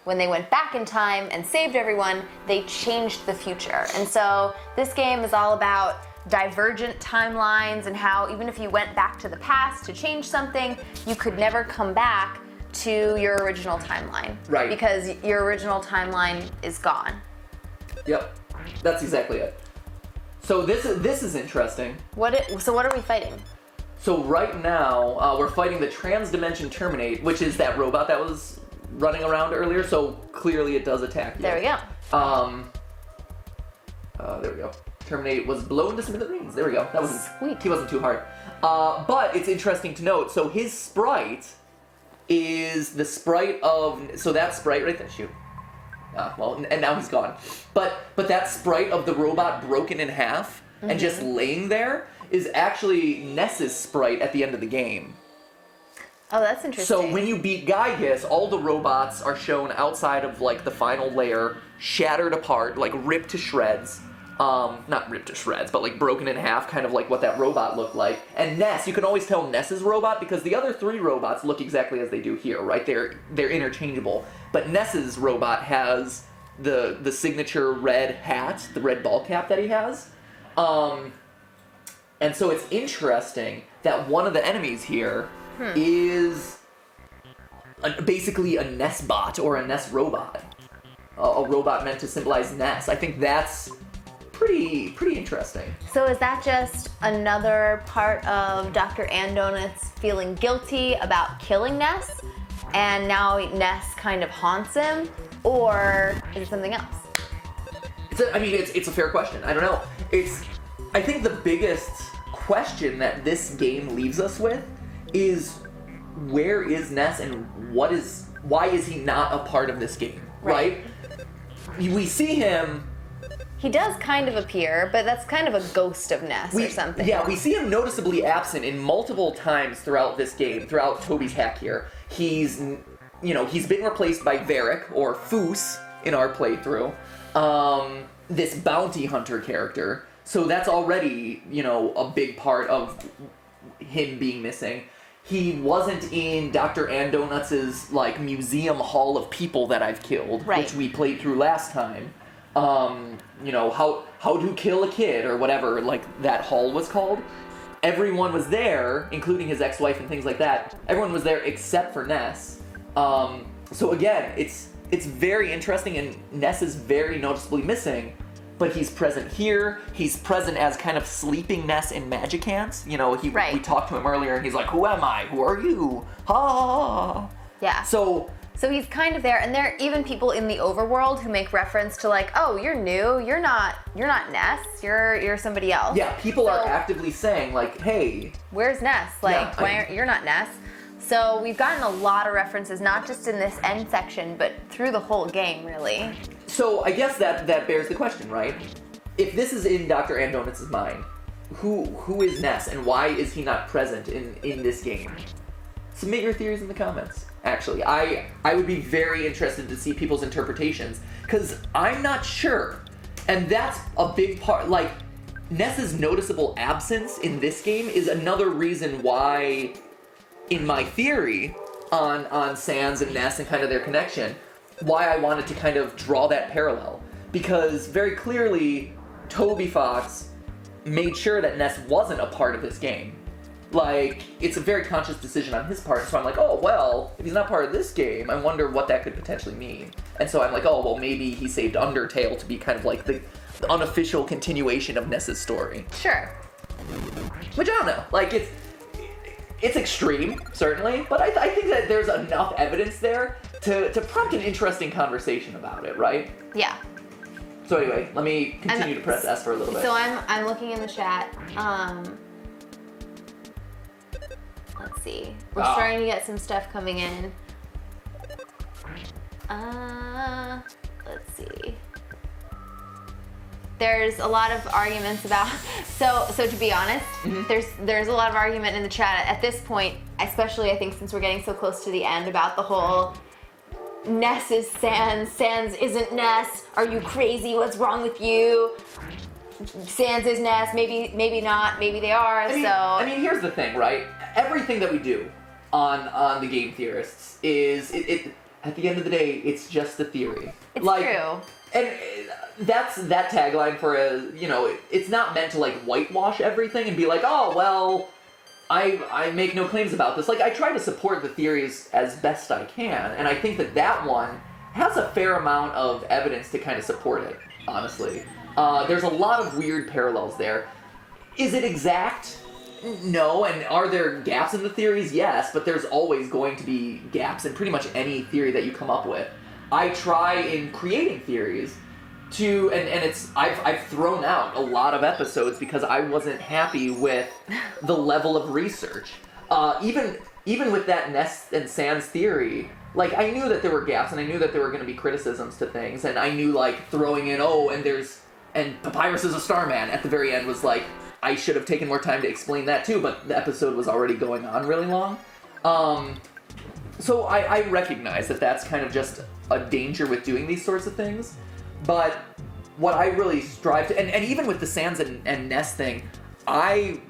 when they went back in time and saved everyone, they changed the future. And so this game is all about divergent timelines and how even if you went back to the past to change something, you could never come back to your original timeline. Right. Because your original timeline is gone. Yep. That's exactly it. So this is interesting. So what are we fighting? So right now, we're fighting the Trans-Dimension Terminate, which is that robot that was running around earlier, so clearly it does attack you. There we go. There we go. Terminate was blown to smithereens. There we go. That was Sweet. He wasn't too hard. But it's interesting to note, so his sprite is the sprite of... So that sprite right there, shoot. Well, and now he's gone. But that sprite of the robot broken in half and just laying there is actually Ness's sprite at the end of the game. Oh, that's interesting. So when you beat Gygus, all the robots are shown outside of like the final layer, shattered apart, like ripped to shreds. Not ripped to shreds, but like broken in half, kind of like what that robot looked like. And Ness, you can always tell Ness's robot because the other three robots look exactly as they do here, right? They're interchangeable. But Ness's robot has the signature red hat, the red ball cap that he has. And so it's interesting that one of the enemies here is basically a Ness bot or a Ness robot. A robot meant to symbolize Ness. I think that's pretty interesting. So is that just another part of Dr. Andonuts feeling guilty about killing Ness, and now Ness kind of haunts him, or is it something else? It's a fair question. I don't know. I think the biggest question that this game leaves us with is where is Ness and why is he not a part of this game, right? We see him. He does kind of appear, but that's kind of a ghost of Ness or something. Yeah, we see him noticeably absent in multiple times throughout this game, throughout Toby's hack here. He's been replaced by Varric, or Foos, in our playthrough. This bounty hunter character. So that's already, a big part of him being missing. He wasn't in Dr. Andonuts' museum hall of people that I've killed, which we played through last time. How to kill a kid or whatever, that hall was called. Everyone was there, including his ex-wife and things like that. Everyone was there except for Ness. So again, it's very interesting, and Ness is very noticeably missing, but he's present here. He's present as kind of sleeping Ness in Magic Hands. We talked to him earlier, and he's like, "Who am I? Who are you? Ha!" Yeah. So So he's kind of there, and there are even people in the overworld who make reference to like, oh, you're new, you're not Ness, you're somebody else. Yeah, people are actively saying like, hey, where's Ness? Like, you're not Ness. So we've gotten a lot of references, not just in this end section, but through the whole game, really. So I guess that bears the question, right? If this is in Dr. Andonuts' mind, who is Ness, and why is he not present in this game? Submit your theories in the comments. Actually, I would be very interested to see people's interpretations, because I'm not sure. And that's a big part, like, Ness's noticeable absence in this game is another reason why, in my theory on Sans and Ness and kind of their connection, why I wanted to kind of draw that parallel. Because very clearly, Toby Fox made sure that Ness wasn't a part of this game. Like, it's a very conscious decision on his part, so I'm like, oh, well, if he's not part of this game, I wonder what that could potentially mean. And so I'm like, oh, well, maybe he saved Undertale to be kind of like the unofficial continuation of Ness's story. Sure. Which I don't know, like, it's extreme, certainly, but I think that there's enough evidence there to prompt an interesting conversation about it, right? Yeah. So anyway, let me continue to press S for a little bit. So I'm looking in the chat. Let's see. We're starting to get some stuff coming in. Let's see. There's a lot of arguments about, so to be honest, there's a lot of argument in the chat at this point, especially I think since we're getting so close to the end, about the whole Ness is Sans isn't Ness, are you crazy, what's wrong with you? Sans is Ness, maybe not, maybe they are, I mean, here's the thing, right? Everything that we do on the Game Theorists is, it at the end of the day, it's just a theory. It's true. And that's that tagline for it's not meant to like whitewash everything and be like, oh, well, I make no claims about this. Like, I try to support the theories as best I can, and I think that one has a fair amount of evidence to kind of support it, honestly. There's a lot of weird parallels there. Is it exact? No, and are there gaps in the theories? Yes, but there's always going to be gaps in pretty much any theory that you come up with. I try in creating theories to, and I've thrown out a lot of episodes because I wasn't happy with the level of research. Even with that Ness and Sans theory, like, I knew that there were gaps, and I knew that there were going to be criticisms to things, and I knew, like, throwing in, and Papyrus is a Starman at the very end was like, I should have taken more time to explain that too, but the episode was already going on really long. So I recognize that that's kind of just a danger with doing these sorts of things, but what I really strive to, and even with the Sans and Ness thing, I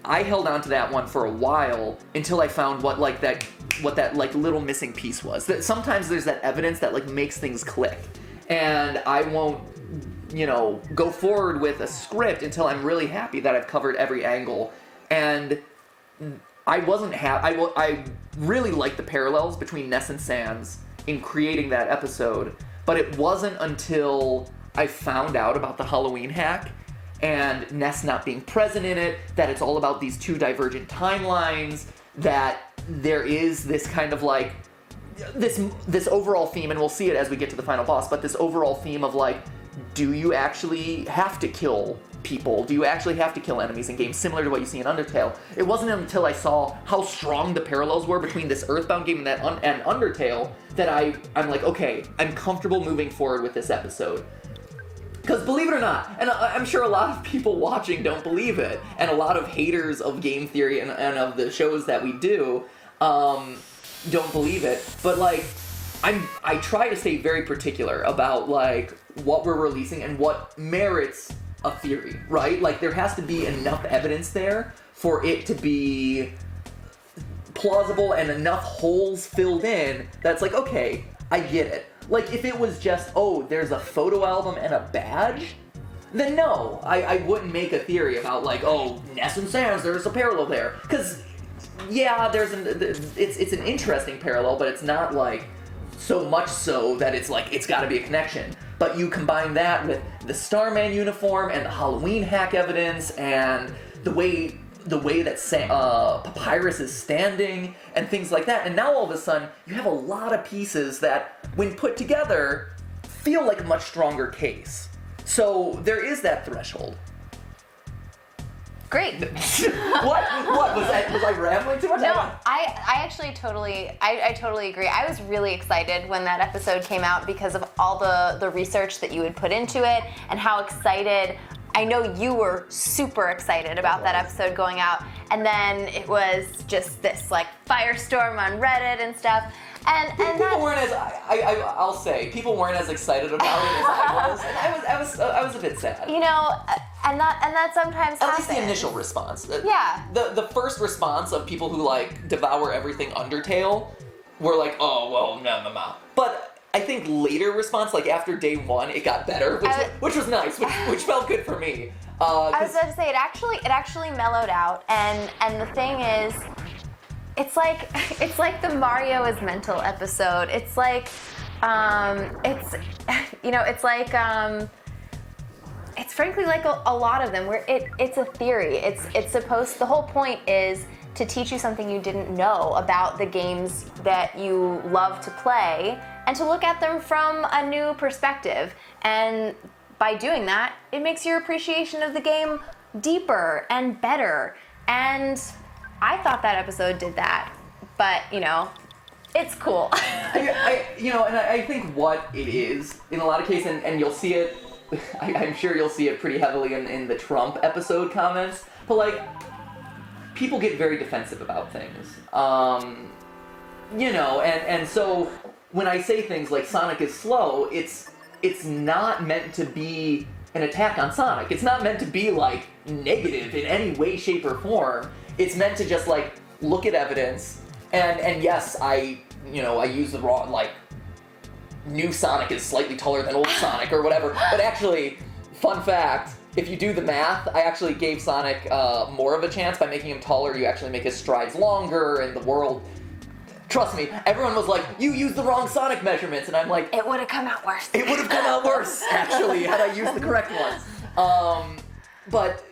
held on to that one for a while until I found what that little missing piece was. That sometimes there's that evidence that like makes things click, and I won't go forward with a script until I'm really happy that I've covered every angle. And I wasn't I really liked the parallels between Ness and Sans in creating that episode, but it wasn't until I found out about the Halloween hack and Ness not being present in it, that it's all about these two divergent timelines, that there is this kind of like this overall theme, and we'll see it as we get to the final boss, but this overall theme of like, do you actually have to kill people? Do you actually have to kill enemies in games similar to what you see in Undertale? It wasn't until I saw how strong the parallels were between this Earthbound game and Undertale that I'm like, okay, I'm comfortable moving forward with this episode. Because believe it or not, and I'm sure a lot of people watching don't believe it, and a lot of haters of game theory and of the shows that we do don't believe it, but like, I try to stay very particular about like what we're releasing and what merits a theory, right? Like, there has to be enough evidence there for it to be plausible and enough holes filled in that's like, okay, I get it. Like, if it was just, oh, there's a photo album and a badge, then no, I wouldn't make a theory about like, oh, Ness and Sans, there's a parallel there. Because, yeah, it's an interesting parallel, but it's not like so much so that it's like, it's gotta be a connection. But you combine that with the Starman uniform and the Halloween hack evidence and the way the way that Papyrus is standing and things like that. And now all of a sudden, you have a lot of pieces that, when put together, feel like a much stronger case. So there is that threshold. Great. What? Was I rambling too much? No, I actually totally agree. I was really excited when that episode came out because of all the research that you had put into it and how excited. I know you were super excited about that episode going out, and then it was just this like firestorm on Reddit and stuff. And people weren't as I'll say people weren't as excited about it as I was, and I was a bit sad. You know, and that sometimes happens. At least the initial response. Yeah. The first response of people who like devour everything Undertale were like, oh well, no. But I think later response, like after day one, it got better, which was nice, which felt good for me. I was about to say it actually mellowed out, and the thing is, it's like the Mario is mental episode. It's like, it's frankly like a lot of them where it's a theory. The whole point is to teach you something you didn't know about the games that you love to play and to look at them from a new perspective. And by doing that, it makes your appreciation of the game deeper and better. And I thought that episode did that, but it's cool. I think what it is in a lot of cases, and you'll see it, I'm sure you'll see it pretty heavily in the Trump episode comments, but like, people get very defensive about things. And so when I say things like Sonic is slow, it's not meant to be an attack on Sonic. It's not meant to be like negative in any way, shape, or form. It's meant to just like look at evidence, and yes, I use the wrong, like, new Sonic is slightly taller than old Sonic or whatever, but actually, fun fact, if you do the math, I actually gave Sonic more of a chance by making him taller. You actually make his strides longer, and the world, trust me, everyone was like, you used the wrong Sonic measurements, and I'm like, it would have come out worse. It would have come out worse, actually, had I used the correct ones. But,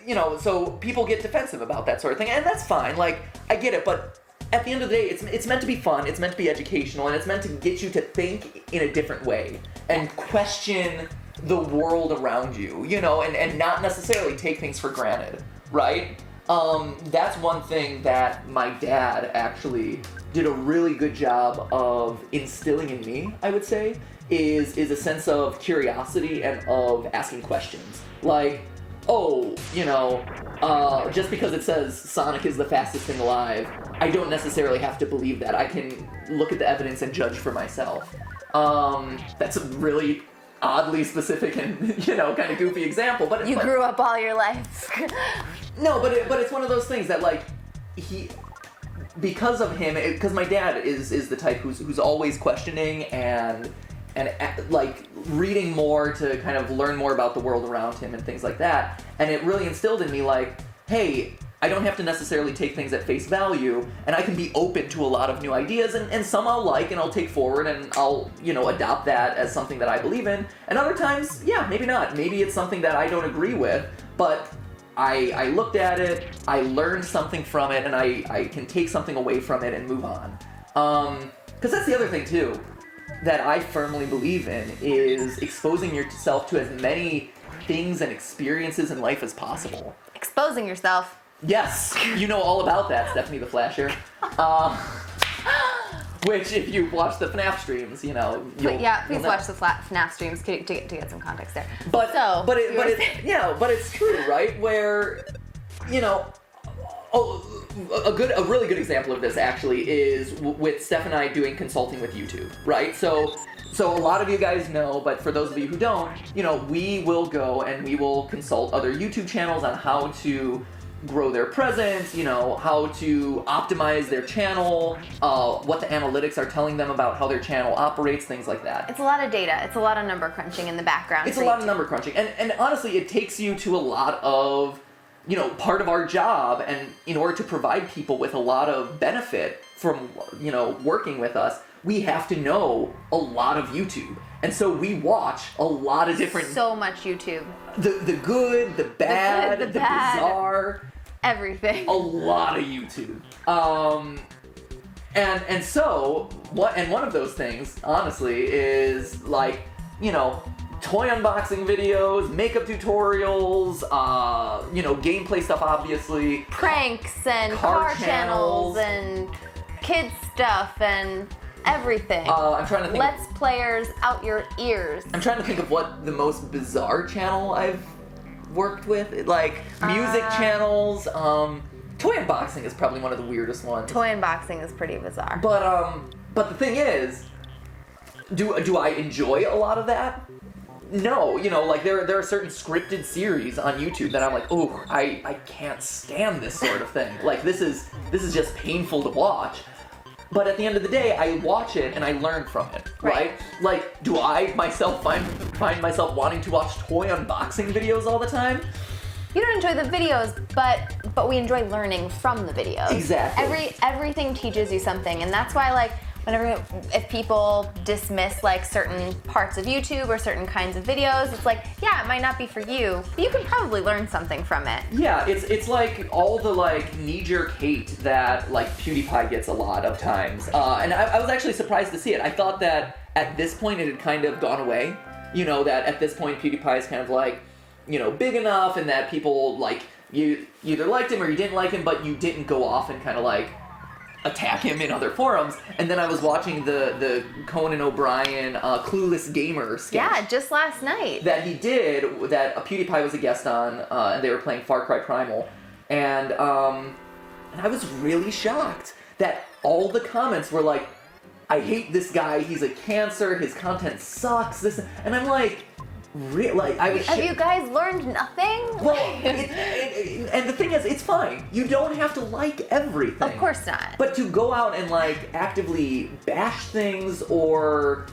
so people get defensive about that sort of thing, and that's fine, like, I get it, but at the end of the day, it's meant to be fun, it's meant to be educational, and it's meant to get you to think in a different way, and question the world around you, and not necessarily take things for granted, right? That's one thing that my dad actually did a really good job of instilling in me, I would say, is a sense of curiosity and of asking questions. Like, just because it says Sonic is the fastest thing alive, I don't necessarily have to believe that. I can look at the evidence and judge for myself. That's a really oddly specific and, kind of goofy example, but you grew up all your life. No, but it's one of those things that, like, because of him, because my dad is the type who's always questioning and like reading more to kind of learn more about the world around him and things like that. And it really instilled in me, like, hey, I don't have to necessarily take things at face value, and I can be open to a lot of new ideas, and some I'll like and I'll take forward and I'll, adopt that as something that I believe in. And other times, yeah, maybe not. Maybe it's something that I don't agree with, but I looked at it, I learned something from it, and I can take something away from it and move on. Because that's the other thing, too, that I firmly believe in, is exposing yourself to as many things and experiences in life as possible. Exposing yourself. Yes, you know all about that, Stephanie the Flasher. Which, if you watch the FNAF streams, you'll please watch the FNAF streams to get some context there. But it's true, right? Where, a really good example of this actually is with Steph and I doing consulting with YouTube, right? So a lot of you guys know, but for those of you who don't, we will go and we will consult other YouTube channels on how to grow their presence, how to optimize their channel, what the analytics are telling them about how their channel operates, things like that. It's a lot of data. It's a lot of number crunching in the background. It's a lot of number crunching. And honestly, it takes you to a lot of, part of our job, and in order to provide people with a lot of benefit from, working with us, we have to know a lot of YouTube. And so we watch a lot of different... So much YouTube. The good, the bad, the bizarre. everything. A lot of YouTube. And so one of those things, honestly, is like, you know, toy unboxing videos, makeup tutorials, you know, gameplay stuff, obviously. Pranks and car car channels and kids stuff and everything. I'm trying to think. Let's Players out your ears. I'm trying to think of what the most bizarre channel I've worked with. Like music channels. Toy unboxing is probably one of the weirdest ones. Toy unboxing is pretty bizarre. But the thing is, do I enjoy a lot of that? No, you know, like there are certain scripted series on YouTube that I'm like, oh, I can't stand this sort of thing. Like this is just painful to watch. But at the end of the day, I watch it and I learn from it, right? Like, do I myself find myself wanting to watch toy unboxing videos all the time? You don't enjoy the videos, but we enjoy learning from the videos. Exactly. Everything teaches you something, and that's why, like, if people dismiss like certain parts of YouTube or certain kinds of videos, it's like, yeah, it might not be for you, but you can probably learn something from it. Yeah, it's like all the like knee-jerk hate that like PewDiePie gets a lot of times, and I was actually surprised to see it. I thought that at this point it had kind of gone away. You know, that at this point PewDiePie is kind of like, you know, big enough, and that people like you either liked him or you didn't like him, but you didn't go off and kind of like attack him in other forums. And then I was watching the Conan O'Brien Clueless Gamer sketch. Yeah, just last night. That he did, that PewDiePie was a guest on, and they were playing Far Cry Primal. And I was really shocked that all the comments were like, I hate this guy, he's a cancer, his content sucks, this, and I'm like, have you guys learned nothing? Well, and the thing is, it's fine. You don't have to like everything. Of course not. But to go out and like actively bash things or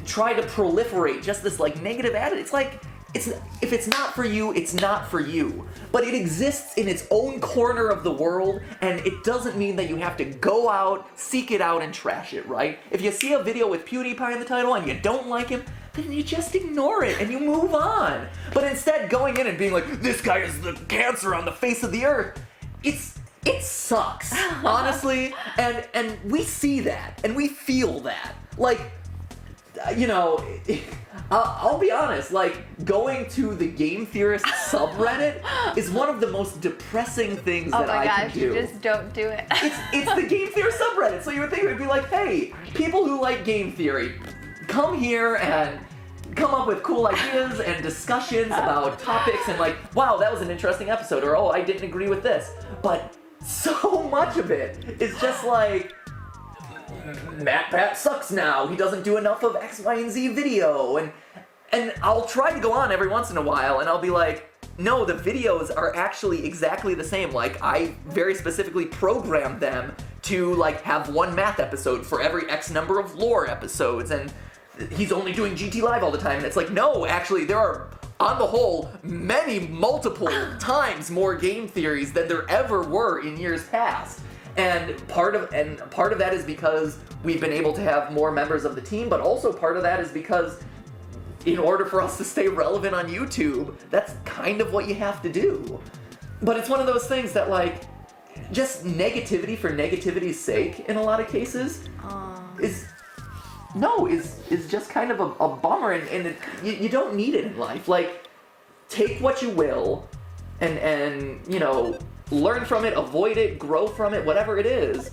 try to proliferate just this like negative attitude, it's like, if it's not for you, it's not for you. But it exists in its own corner of the world, and it doesn't mean that you have to go out, seek it out, and trash it, right? If you see a video with PewDiePie in the title and you don't like him, then you just ignore it and you move on. But instead, going in and being like, this guy is the cancer on the face of the earth, it sucks, honestly. And we see that, and we feel that. Like, you know, I'll be honest, like, going to the Game Theorist subreddit is one of the most depressing things that I can do. Oh my gosh, you just don't do it. It's the Game Theory subreddit, so you would think it would be like, hey, people who like game theory, come here and come up with cool ideas and discussions about topics and like, wow, that was an interesting episode, or oh, I didn't agree with this. But so much of it is just like, Matt Pat sucks now, he doesn't do enough of X, Y, and Z video, and I'll try to go on every once in a while and I'll be like, no, the videos are actually exactly the same. Like, I very specifically programmed them to like have one math episode for every X number of lore episodes, and he's only doing GTLive all the time, and it's like, no, actually, there are, on the whole, multiple times more game theories than there ever were in years past. And part of that is because we've been able to have more members of the team, but also part of that is because in order for us to stay relevant on YouTube, that's kind of what you have to do. But it's one of those things that, like, just negativity for negativity's sake in a lot of cases is just kind of a bummer, and you don't need it in life. Like, take what you will and you know, learn from it, avoid it, grow from it, whatever it is.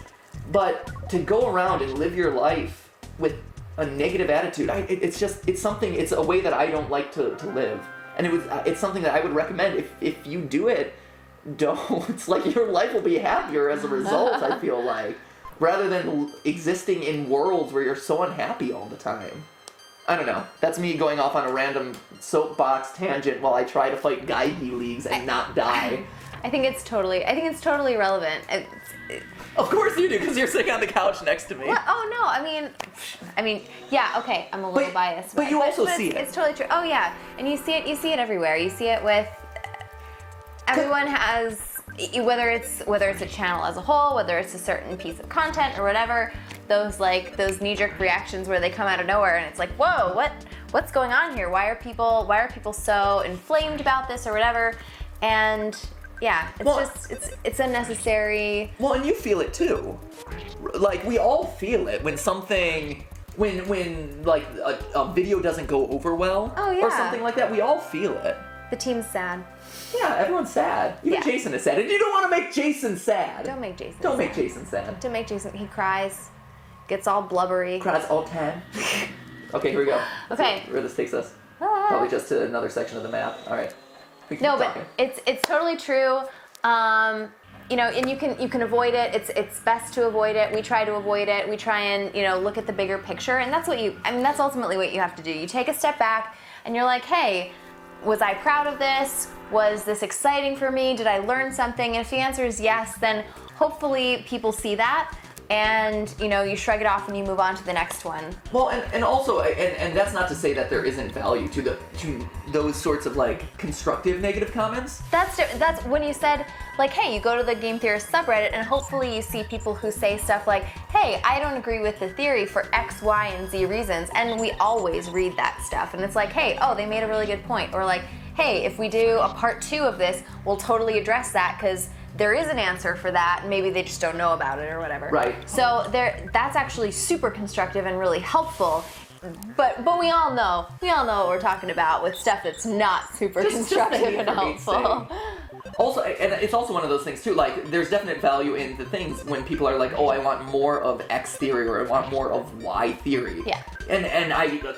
But to go around and live your life with a negative attitude, it's a way that I don't like to live. And it's something that I would recommend if you do it, don't. It's like your life will be happier as a result, I feel like. Rather than existing in worlds where you're so unhappy all the time. I don't know. That's me going off on a random soapbox tangent while I try to fight Geigy leagues and not die. I think it's totally relevant. Of course you do, because you're sitting on the couch next to me. What? Oh no, I mean, yeah, okay, I'm a little biased. But you also see it. It's totally true. Oh yeah, and you see it everywhere. You see it with, everyone has, whether it's a channel as a whole, whether it's a certain piece of content or whatever, those knee-jerk reactions where they come out of nowhere and it's like, whoa, what's going on here? Why are people so inflamed about this or whatever? And Yeah, it's unnecessary. Well, and you feel it too. Like, we all feel it when something, when like a video doesn't go over well. Oh, yeah. Or something like that. We all feel it. The team's sad. Yeah, everyone's sad. Even Yeah. Jason is sad. And you don't want to make Jason sad. Don't make Jason Don't sad. make Jason sad. Don't make Jason, he cries, gets all blubbery. Cries all 10. Okay, here we go. Okay. Where this takes us. Ah. Probably just to another section of the map. All right. We keep No, talking. but it's totally true. You know, and you can avoid it. It's best to avoid it. We try to avoid it. We try and, you know, look at the bigger picture, and that's that's ultimately what you have to do. You take a step back and you're like, hey, was I proud of this? Was this exciting for me? Did I learn something? And if the answer is yes, then hopefully people see that, and, you know, you shrug it off and you move on to the next one. Well, and also, and that's not to say that there isn't value to those sorts of, like, constructive negative comments. That's when you said, like, hey, you go to the Game Theorist subreddit and hopefully you see people who say stuff like, hey, I don't agree with the theory for X, Y, and Z reasons, and we always read that stuff, and it's like, hey, oh, they made a really good point, or like, hey, if we do a part 2 of this, we'll totally address that because there is an answer for that, maybe they just don't know about it or whatever. Right. So that's actually super constructive and really helpful. But we all know what we're talking about with stuff that's not super constructive and helpful. Also, and it's also one of those things too, like, there's definite value in the things when people are like, oh, I want more of X theory, or I want more of Y theory. Yeah. And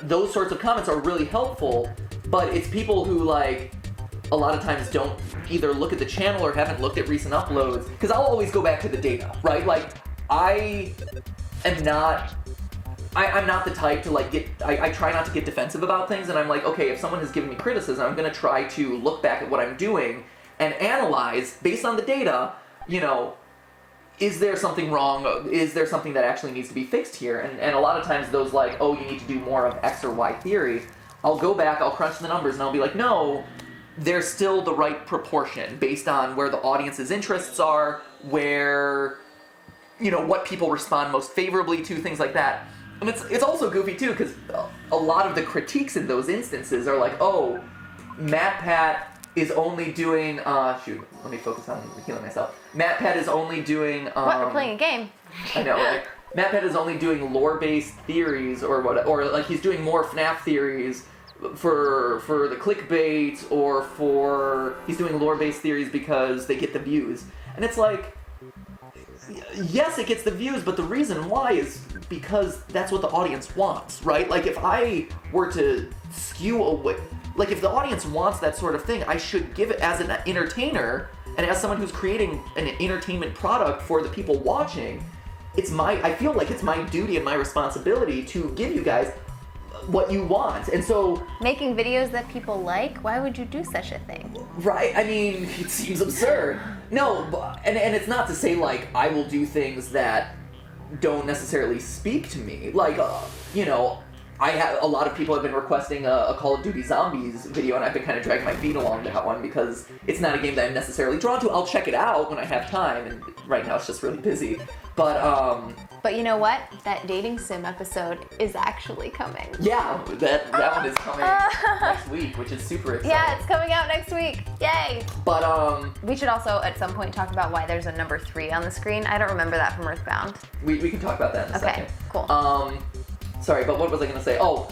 those sorts of comments are really helpful, but it's people who, like, a lot of times don't either look at the channel or haven't looked at recent uploads, because I'll always go back to the data, right? Like, I'm not the type to, like, I try not to get defensive about things, and I'm like, okay, if someone has given me criticism, I'm gonna try to look back at what I'm doing and analyze, based on the data, you know, is there something wrong? Is there something that actually needs to be fixed here? And a lot of times those, like, oh, you need to do more of X or Y theory, I'll go back, I'll crunch the numbers, and I'll be like, no, there's still the right proportion based on where the audience's interests are, where, you know, what people respond most favorably to, things like that. And it's also goofy too, because a lot of the critiques in those instances are like, oh, MatPat is only doing, shoot, let me focus on healing myself. MatPat is only doing, What, we're playing a game. I know, like, MatPat is only doing lore-based theories, or what, or like he's doing more FNAF theories for the clickbait, or he's doing lore-based theories because they get the views. And it's like, yes, it gets the views, but the reason why is because that's what the audience wants, right? Like, if I were to skew away, like, if the audience wants that sort of thing, I should give it as an entertainer, and as someone who's creating an entertainment product for the people watching, I feel like it's my duty and my responsibility to give you guys what you want. And so, Making videos that people like? Why would you do such a thing? right, I mean, it seems absurd. No, and it's not to say, like, I will do things that don't necessarily speak to me. Like, you know, a lot of people have been requesting a Call of Duty Zombies video, and I've been kind of dragging my feet along that one because it's not a game that I'm necessarily drawn to. I'll check it out when I have time, and right now it's just really busy. But you know what? That dating sim episode is actually coming. Yeah, that one is coming next week, which is super exciting. Yeah, it's coming out next week. Yay! But We should also at some point talk about why there's a number 3 on the screen. I don't remember that from Earthbound. we can talk about that in a second. Okay, cool. Sorry, but what was I gonna say? Oh,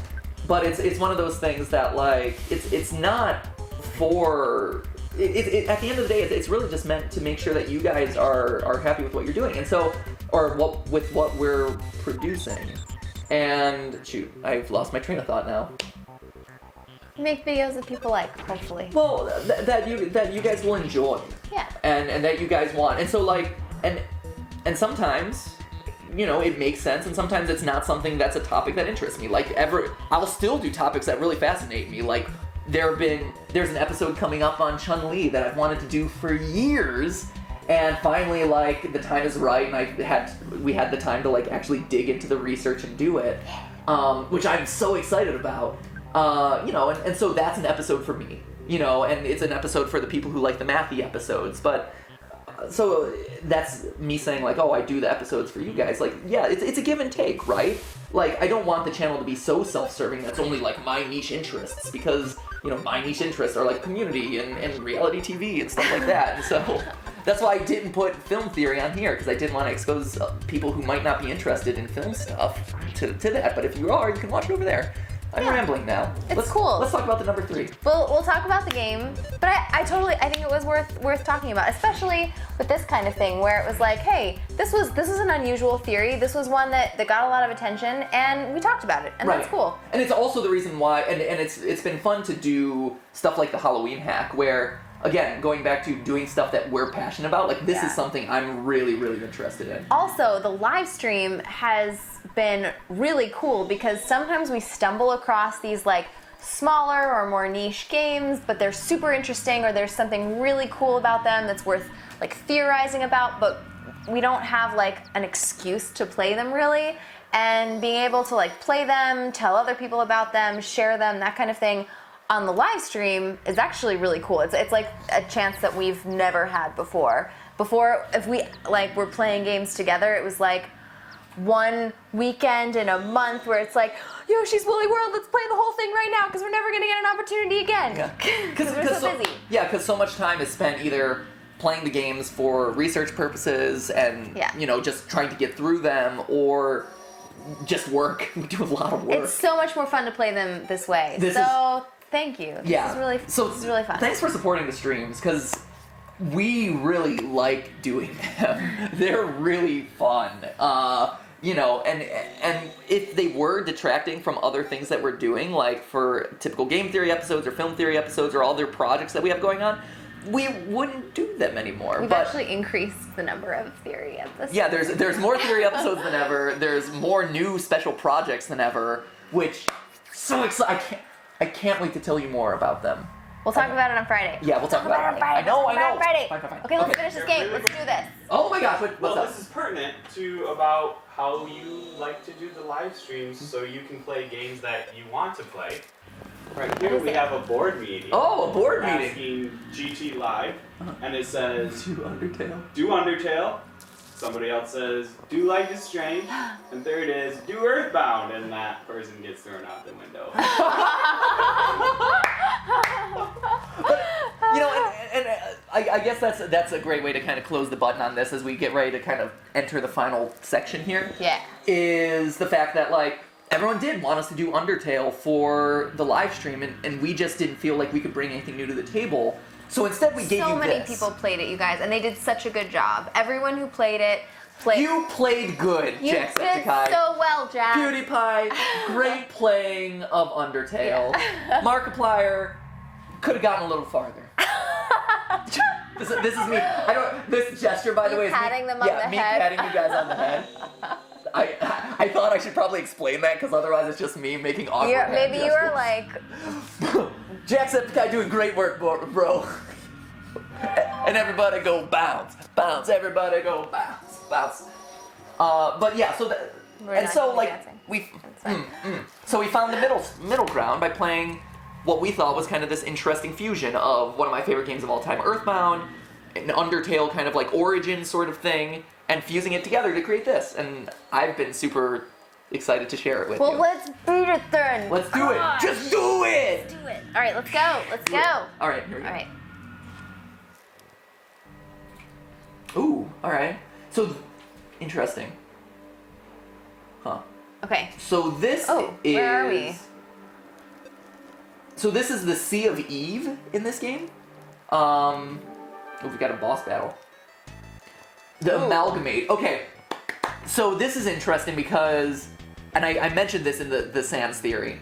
but it's one of those things that, like, it's not for. At the end of the day, it's really just meant to make sure that you guys are happy with what you're doing, and so, or with what we're producing. And shoot, I've lost my train of thought now. Make videos that people like, hopefully. Well, that you guys will enjoy. Yeah. And that you guys want, and so, like, and sometimes, you know, it makes sense, and sometimes it's not something that's a topic that interests me. Like, I'll still do topics that really fascinate me. Like, there's an episode coming up on Chun-Li that I've wanted to do for years, and finally, like, the time is right, and we had the time to, like, actually dig into the research and do it, which I'm so excited about. You know, and so that's an episode for me, you know, and it's an episode for the people who like the mathy episodes, but so that's me saying, like, oh, I do the episodes for you guys. Like, yeah, it's a give and take, right? like, I don't want the channel to be so self-serving that's only, like, my niche interests, because, you know, my niche interests are, like, community and reality TV and stuff like that, and so that's why I didn't put film theory on here, because I didn't want to expose people who might not be interested in film stuff to that, but if you are, you can watch it over there. I'm rambling now. It's cool. Let's talk about the number 3. We'll talk about the game, but I think it was worth talking about, especially with this kind of thing where it was like, hey, this was an unusual theory. This was one that got a lot of attention, and we talked about it, and that's cool. And it's also the reason why, and it's been fun to do stuff like the Halloween hack, where, again, going back to doing stuff that we're passionate about, like, this is something I'm really, really interested in. Also, the live stream has been really cool because sometimes we stumble across these, like, smaller or more niche games, but they're super interesting, or there's something really cool about them that's worth, like, theorizing about, but we don't have, like, an excuse to play them, really. And being able to, like, play them, tell other people about them, share them, that kind of thing, on the live stream is actually really cool. It's like a chance that we've never had before. Before, if we, like, were playing games together, it was like one weekend in a month where it's like, Yoshi's Woolly World, let's play the whole thing right now because we're never going to get an opportunity again. Because we're so busy. Yeah, because so much time is spent either playing the games for research purposes and, you know, just trying to get through them, or just work. We do a lot of work. It's so much more fun to play them this way. Thank you. Yeah. This is really fun. Thanks for supporting the streams, because we really like doing them. They're really fun. You know, and if they were detracting from other things that we're doing, like for typical game theory episodes or film theory episodes or all their projects that we have going on, we wouldn't do them anymore. We've actually increased the number of theory episodes. Yeah, there's more theory episodes than ever. There's more new special projects than ever, which so exciting. I can't wait to tell you more about them. We'll talk about it on Friday. Yeah, we'll talk about it on Friday. I know. Friday. Fine. Okay, let's finish this game. Let's do this. Oh my gosh, what's up? This is pertinent to about how you like to do the live streams so you can play games that you want to play. Right here we have a board meeting. Oh, a board meeting. Asking GTLive, and it says, Do Undertale. Do Undertale. Somebody else says, do Life is Strange. And third is, do Earthbound. And that person gets thrown out the window. You know, and I guess that's a great way to kind of close the button on this as we get ready to kind of enter the final section here. Yeah. Is the fact that, like, everyone did want us to do Undertale for the live stream, and we just didn't feel like we could bring anything new to the table. So instead we gave you this. So many people played it, you guys, and they did such a good job. Everyone who played it played. You played good, Jacksepticeye. You did so well, Jack. PewDiePie, great playing of Undertale. Markiplier could have gotten a little farther. This is me. This gesture, by the way, is patting them on the me head. patting you guys on the head. I thought I should probably explain that, because otherwise it's just me making awkward hand Maybe you were gestures. like, Jacksepticeye doing great work, bro. And everybody go bounce, bounce. Everybody go bounce, bounce. But yeah, so so we found the middle ground by playing what we thought was kind of this interesting fusion of one of my favorite games of all time, Earthbound, an Undertale kind of like origin sort of thing, and fusing it together to create this. And I've been super excited to share it with you. well, let's beat it then. Let's do it. Just do it. Let's do it. All right, let's go. Let's go. All right, here we go. All right. Ooh, all right. So, interesting. Huh. Okay. So this is... where are we? So this is the Sea of Eve in this game. We got a boss battle. The Amalgamate. Okay. So this is interesting because, and I mentioned this in the Sans theory.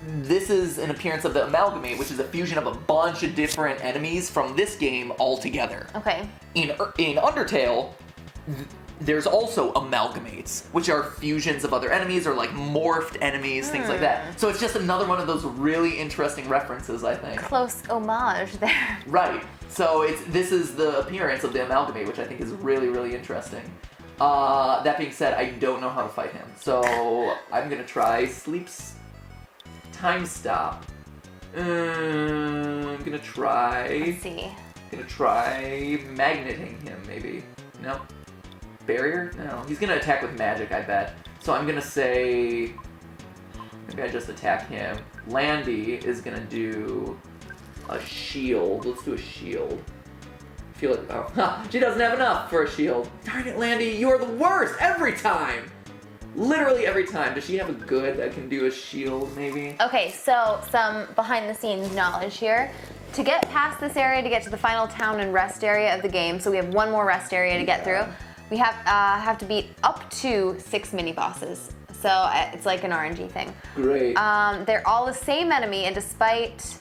This is an appearance of the Amalgamate, which is a fusion of a bunch of different enemies from this game all together. Okay. In Undertale, there's also amalgamates, which are fusions of other enemies or like morphed enemies, things like that. So it's just another one of those really interesting references, I think. Close homage there. Right. So this is the appearance of the amalgamate, which I think is really, really interesting. That being said, I don't know how to fight him, so I'm gonna try Sleep's Time Stop. I'm gonna try. Let's see. Gonna try magneting him, maybe. No. Barrier? No. He's gonna attack with magic, I bet. So I'm gonna say, maybe I just attack him. Landy is gonna do a shield. Let's do a shield. I feel like, oh, she doesn't have enough for a shield. Darn it, Landy, you are the worst every time. Literally every time. Does she have a good that can do a shield, maybe? Okay, so some behind the scenes knowledge here. To get past this area, to get to the final town and rest area of the game, so we have one more rest area to get through, we have to beat up to 6 mini bosses. So it's like an RNG thing. Great. They're all the same enemy, and despite,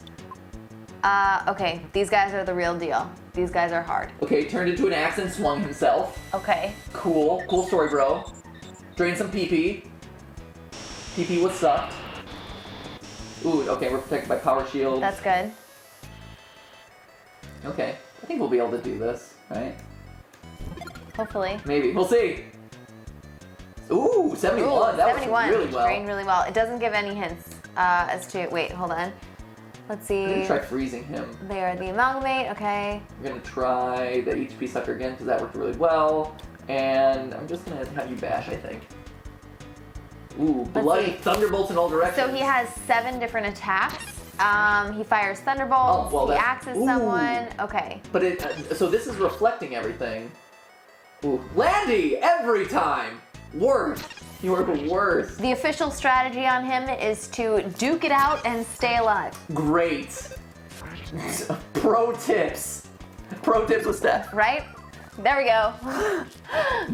okay, these guys are the real deal. These guys are hard. Okay, turned into an axe and swung himself. Okay. Cool. Cool story, bro. Drain some PP. PP was sucked. Ooh, okay, we're protected by power shield. That's good. Okay, I think we'll be able to do this, right? Hopefully. Maybe. We'll see. Ooh, 71. Ooh, That 71. was really well. Drained really well. It doesn't give any hints as to. Wait, hold on. Let's see. I'm gonna try freezing him. They are the amalgamate. Okay. I'm gonna try the HP sucker again because that worked really well. And I'm just gonna have you bash, I think. Ooh, bloody see. thunderbolts in all directions. So he has 7 different attacks. He fires thunderbolts. Oh, well, he that's- axes ooh. someone. Okay. But it, so this is reflecting everything. Ooh, Landy, every time! Worst. You are the worst. The official strategy on him is to duke it out and stay alive. Great. Pro tips. Pro tips with Steph. Right? There we go.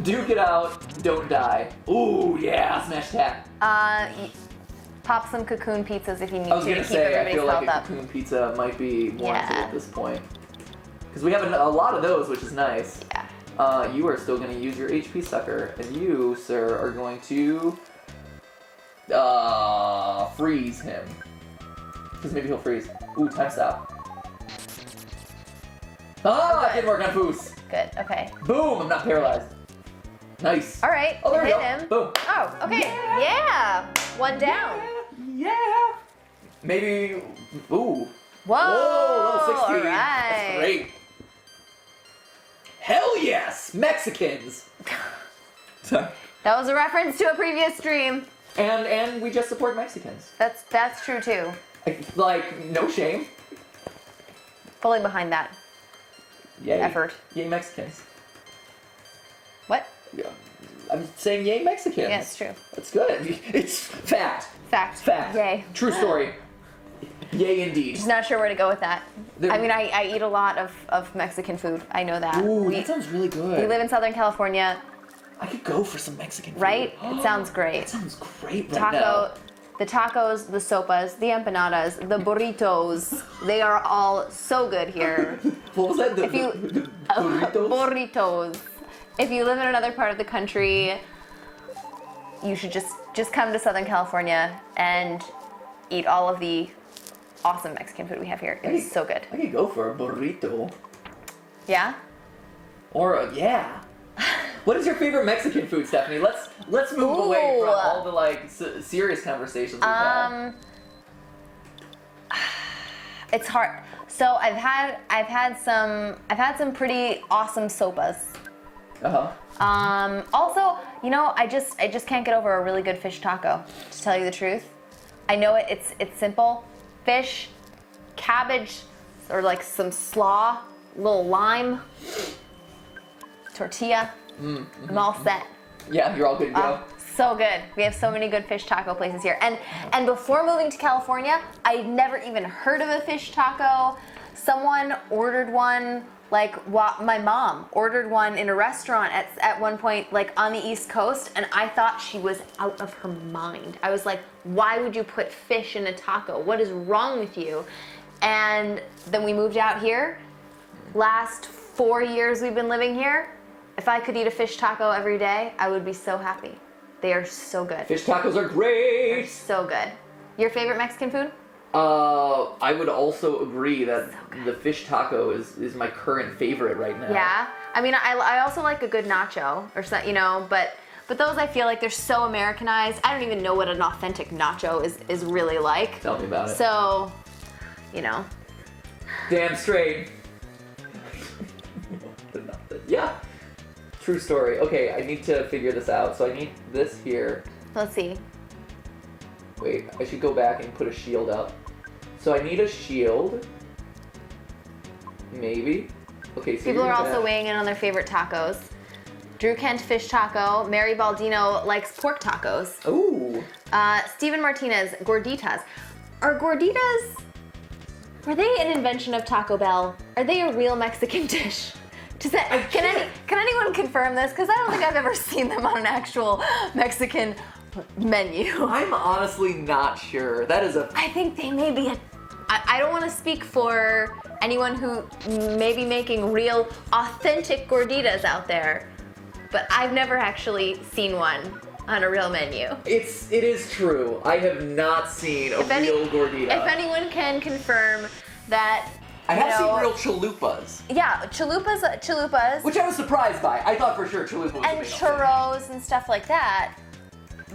Duke it out, don't die. Ooh, yeah, smash attack. Pop some cocoon pizzas if you need I was to gonna keep say, I everybody's feel health like a up. cocoon pizza might be warranted Yeah. at this point. Because we have a lot of those, which is nice. Yeah. You are still going to use your HP sucker, and you, sir, are going to freeze him. Because maybe he'll freeze. Ooh, time stop. Ah, it didn't work on Foos. Good. Okay. Boom, I'm not paralyzed. Nice. All right. Oh, there we hit go. him. Boom. Oh, okay. Yeah. One down. Yeah. Maybe. Ooh. Whoa. Whoa, level 16. All right. That's great. Hell yes, Mexicans. Sorry. That was a reference to a previous stream. And we just support Mexicans. That's true too. Like, no shame. Fully behind that Yay. effort. Yay Mexicans. What? Yeah. I'm saying yay Mexicans. Yeah, it's true. That's good. It's fact. Fact. Fact. Yay. True story. Yay indeed. Just not sure where to go with that. There- I mean, I eat a lot of Mexican food. I know that. Ooh, we, that sounds really good. we live in Southern California, I could go for some Mexican food. right? It sounds great. That sounds great right now. The tacos, the sopas, the empanadas, the burritos, they are all so good here. What was that? If you burritos? burritos. If you live in another part of the country, you should just come to Southern California and eat all of the awesome Mexican food we have here. It is so good. I could go for a burrito. Yeah? Or yeah. What is your favorite Mexican food, Stephanie? Let's move away from Ooh. all the like serious conversations we've had. It's hard. So I've had some pretty awesome sopas. Also, you know, I just can't get over a really good fish taco, to tell you the truth. I know it's simple. Fish, cabbage, or like some slaw, little lime, tortilla. I'm all set. Yeah, you're all good to go. So good. We have so many good fish taco places here. And before moving to California, I'd never even heard of a fish taco. Someone ordered one, my mom ordered one in a restaurant at one point, like on the East Coast, and I thought she was out of her mind. I was like, why would you put fish in a taco? What is wrong with you? And then we moved out here. Last 4 years we've been living here. If I could eat a fish taco every day, I would be so happy. They are so good. Fish tacos are They're great. so good. Your favorite Mexican food? I would also agree that the fish taco is my current favorite right now. Yeah. I mean, I also like a good nacho or something, you know, but those I feel like they're so Americanized. I don't even know what an authentic nacho is really like. Tell me about it. So, you know. Damn straight. Yeah. True story. Okay, I need to figure this out. So I need this here. Let's see. Wait, I should go back and put a shield up. So I need a shield. Maybe. Okay, so People are also weighing in on their favorite tacos. Drew Kent, fish taco. Mary Baldino likes pork tacos. Ooh. Steven Martinez, gorditas. Are gorditas, were they an invention of Taco Bell? Are they a real Mexican dish? Can anyone confirm this? Because I don't think I've ever seen them on an actual Mexican menu. I'm honestly not sure. That is a... I think they may be I don't want to speak for anyone who may be making real, authentic gorditas out there, but I've never actually seen one on a real menu. It is true. I have not seen a real gordita. If anyone can confirm that, I have seen real chalupas. Yeah, chalupas. Which I was surprised by. I thought for sure chalupa was and churros and stuff like that.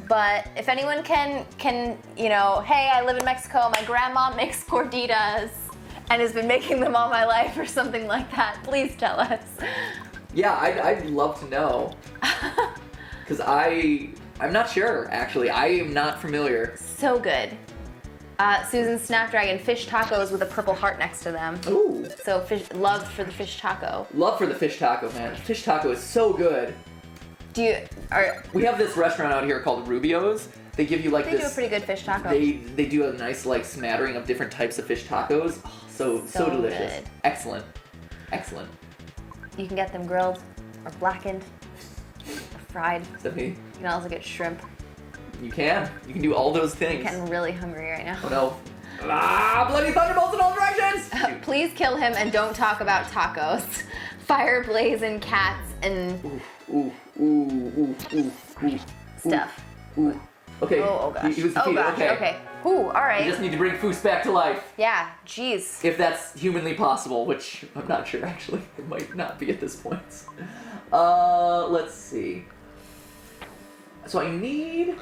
But if anyone can, hey, I live in Mexico, my grandma makes gorditas and has been making them all my life or something like that, please tell us. Yeah, I'd love to know. Because I'm not sure, actually. I am not familiar. So good. Susan Snapdragon, fish tacos with a purple heart next to them. Ooh. So love for the fish taco. Love for the fish taco, man. Fish taco is so good. We have this restaurant out here called Rubio's. They give you like They do a pretty good fish taco. They do a nice like smattering of different types of fish tacos. Oh, so delicious. Good. Excellent. Excellent. You can get them grilled or blackened or fried. Stephanie, You can also get shrimp. you can do all those things. I'm getting really hungry right now. Oh no. Bloody thunderbolts in all directions! Please kill him and don't talk about tacos. Fire blazing cats and stuff. Ooh. Okay. Oh gosh. He was defeated. Oh gosh. Okay. Ooh, all right. You just need to bring Foos back to life. Yeah. Jeez. If that's humanly possible, which I'm not sure actually. It might not be at this point. Let's see. So I need...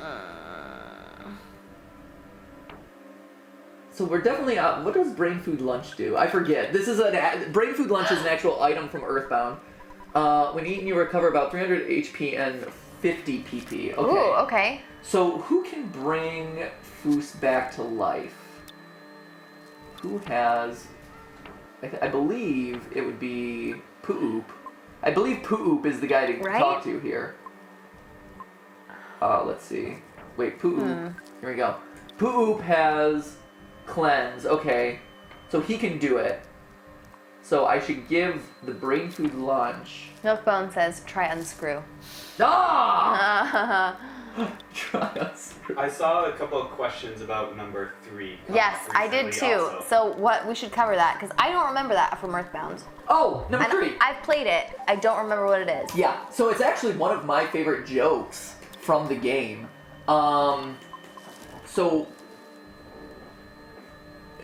So we're definitely out. What does Brain Food Lunch do? I forget. This is Brain Food Lunch is an actual item from Earthbound. When eaten, you recover about 300 HP and 50 PP. Okay. Ooh, okay. So who can bring Foos back to life? Who has... I believe it would be Poop. I believe Poop is the guy to talk to here. Let's see. Wait, Poop. Here we go. Poop has Cleanse. Okay. So he can do it. So I should give the Brain Food Lunch. Milkbone says, try unscrew. Ah! Try unscrew. I saw a couple of questions about number 3. Yes, I did too. Also. So we should cover that because I don't remember that from Earthbound. Oh, number 3. I've played it. I don't remember what it is. Yeah, so it's actually one of my favorite jokes from the game. So,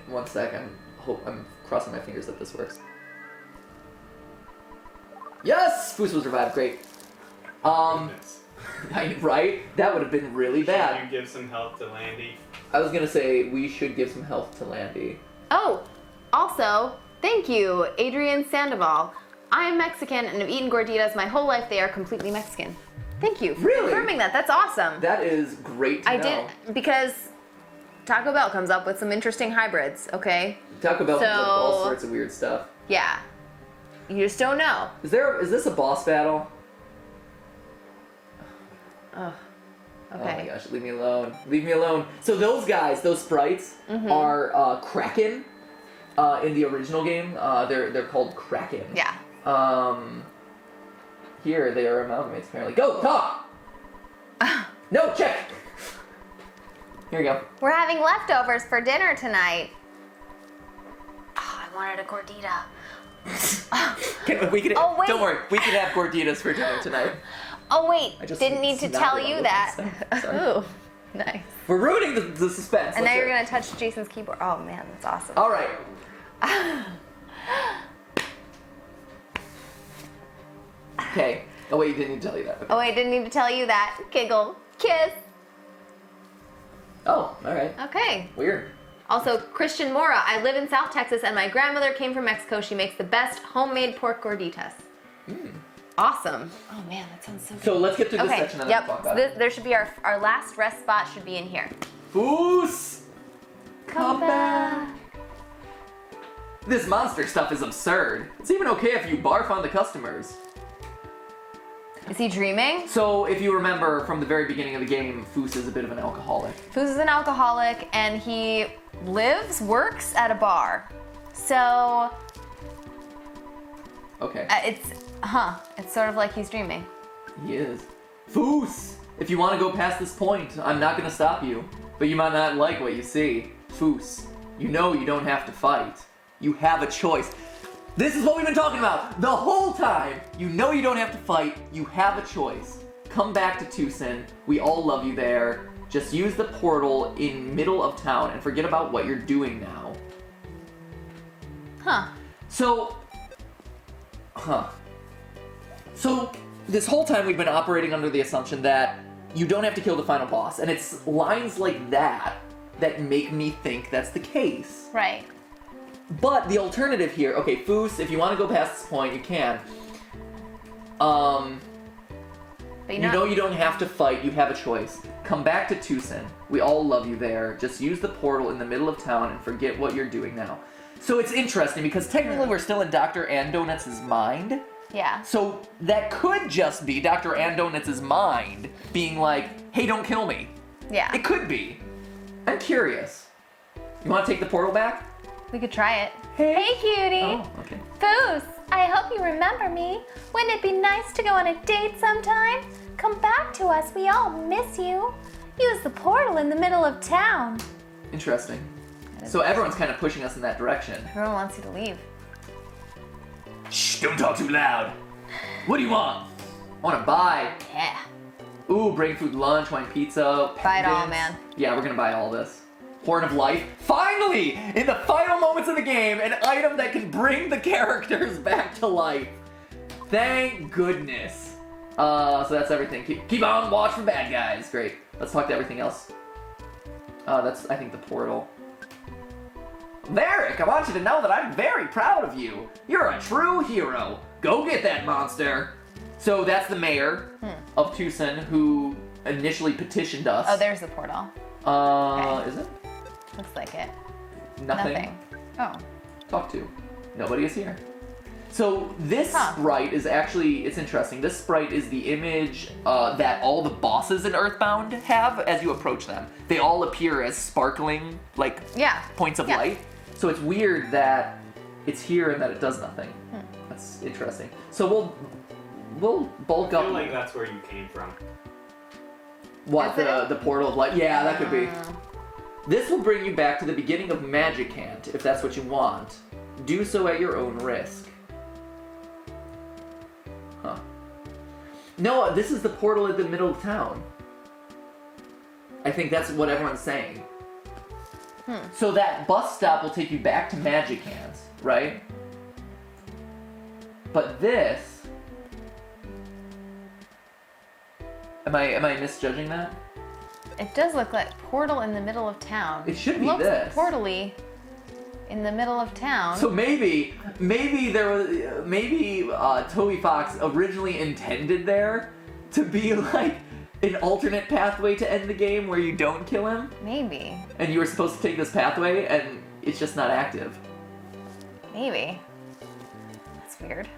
one second. I'm crossing my fingers that this works. Yes! Foos was revived, great. Goodness. Right? That would have been really bad. Should you give some help to Landy? I was gonna say, we should give some health to Landy. Oh, also, thank you, Adrian Sandoval. I'm Mexican and have eaten gorditas my whole life. They are completely Mexican. Thank you for confirming that. That's awesome. That is great to know. I did, because Taco Bell comes up with some interesting hybrids, okay? Taco Bell comes up with all sorts of weird stuff. Yeah. You just don't know. Is this a boss battle? Oh, okay. Oh my gosh, leave me alone. Leave me alone. So those guys, those sprites, are Kraken in the original game. They're called Kraken. Yeah. Here they are amalgamates apparently. Go, talk! No, check! Here we go. We're having leftovers for dinner tonight. Oh, I wanted a gordita. Oh, wait. Don't worry, we can have gorditas for dinner tonight. Oh wait, I just didn't need to tell you that. Sorry. Ooh, nice. We're ruining the suspense. And now Let's you're do it. gonna touch Jason's keyboard. Oh man, that's awesome. All right. Okay. Oh wait, you didn't need to tell you that. Okay. Oh wait, didn't need to tell you that. Giggle, kiss. Oh, all right. Okay. Weird. Also, Christian Mora. I live in South Texas, and my grandmother came from Mexico. She makes the best homemade pork gorditas. Awesome. Oh man, that sounds so good. So let's get through this Okay, section and yep. then talk So about it. there should be our last rest spot should be in here. Foos! Come back! This monster stuff is absurd. It's even okay if you barf on the customers. Is he dreaming? So if you remember from the very beginning of the game, Foos is a bit of an alcoholic. Foos is an alcoholic and he works at a bar. So Okay. it's sort of like he's dreaming. He is. Foos! If you want to go past this point, I'm not going to stop you. But you might not like what you see. Foos, you know you don't have to fight. You have a choice. This is what we've been talking about the whole time. You know you don't have to fight. You have a choice. Come back to Tucson. We all love you there. Just use the portal in middle of town and forget about what you're doing now. So this whole time we've been operating under the assumption that you don't have to kill the final boss, and it's lines like that that make me think that's the case. Right. But the alternative here, okay, Foos, if you want to go past this point, you can. But you know you don't have to fight, you have a choice. Come back to Tucson. We all love you there. Just use the portal in the middle of town and forget what you're doing now. So it's interesting because technically we're still in Dr. Andonuts' mind. Yeah. So that could just be Dr. Andonuts' mind being like, hey, don't kill me. Yeah. It could be. I'm curious. You want to take the portal back? We could try it. Hey. cutie. Oh, okay. Foos, I hope you remember me. Wouldn't it be nice to go on a date sometime? Come back to us, we all miss you. Use the portal in the middle of town. Interesting. So everyone's kind of pushing us in that direction. Everyone wants you to leave. Shh, don't talk too loud. What do you want? I want to buy. Yeah. Ooh, brain food lunch, wine pizza, Buy it all, pendants. man. Yeah, we're gonna buy all this. Horn of Life. Finally! In the final moments of the game, an item that can bring the characters back to life. Thank goodness. So that's everything. Keep on watch for bad guys. Great. Let's talk to everything else. That's, I think, the portal. Merrick, I want you to know that I'm very proud of you. You're a true hero. Go get that monster. So that's the mayor of Tucson who initially petitioned us. Oh, there's the portal. Okay. Is it? Looks like it. Nothing. Oh. Talk to. Nobody is here. So this sprite is actually, it's interesting. This sprite is the image that all the bosses in Earthbound have as you approach them. They all appear as sparkling, like, points of light. So it's weird that it's here and that it does nothing. That's interesting. So we'll bulk up. I feel like that's where you came from. What, the portal of light? Yeah, that could be. This will bring you back to the beginning of Magic Hand, if that's what you want. Do so at your own risk. Huh. No, this is the portal in the middle of town. I think that's what everyone's saying. So that bus stop will take you back to Magic Hands, right? But this... Am I misjudging that? It does look like portal in the middle of town. It should be looks this. portal-y in the middle of town. So maybe Toby Fox originally intended there to be like an alternate pathway to end the game where you don't kill him. Maybe. And you were supposed to take this pathway and it's just not active. Maybe. That's weird.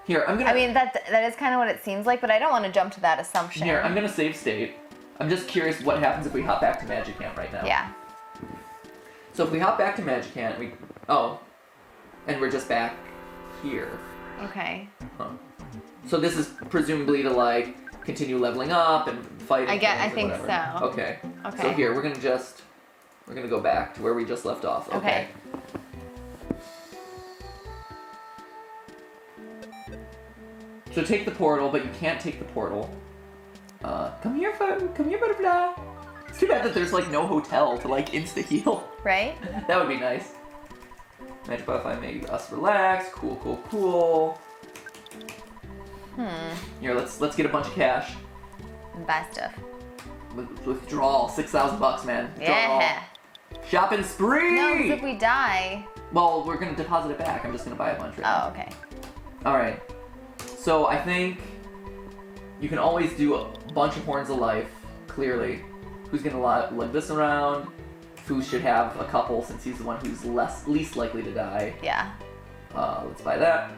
Here, I'm gonna... I mean, that is kind of what it seems like, but I don't want to jump to that assumption. Here, I'm gonna save state. I'm just curious what happens if we hop back to Magic Hand right now. Yeah. So if we hop back to Magic Hand, and we're just back here. Okay. Huh. So this is presumably to like continue leveling up and fighting. I think whatever. so. Okay. Okay. So here we're gonna go back to where we just left off. Okay. So take the portal, but you can't take the portal. Come here, butterfly. It's too bad that there's like no hotel to like insta heal. Right? That would be nice. Magic Butterfly made us relax. Cool. Here, let's get a bunch of cash. And buy stuff. Withdrawal, $6,000, man. Yeah. Shopping spree! No, because if we die... Well, we're gonna deposit it back. I'm just gonna buy a bunch right now. Oh, okay. Alright. So I think you can always do a bunch of Horns of Life, clearly. Who's gonna lug this around? Who should have a couple since he's the one who's least likely to die. Yeah. Let's buy that.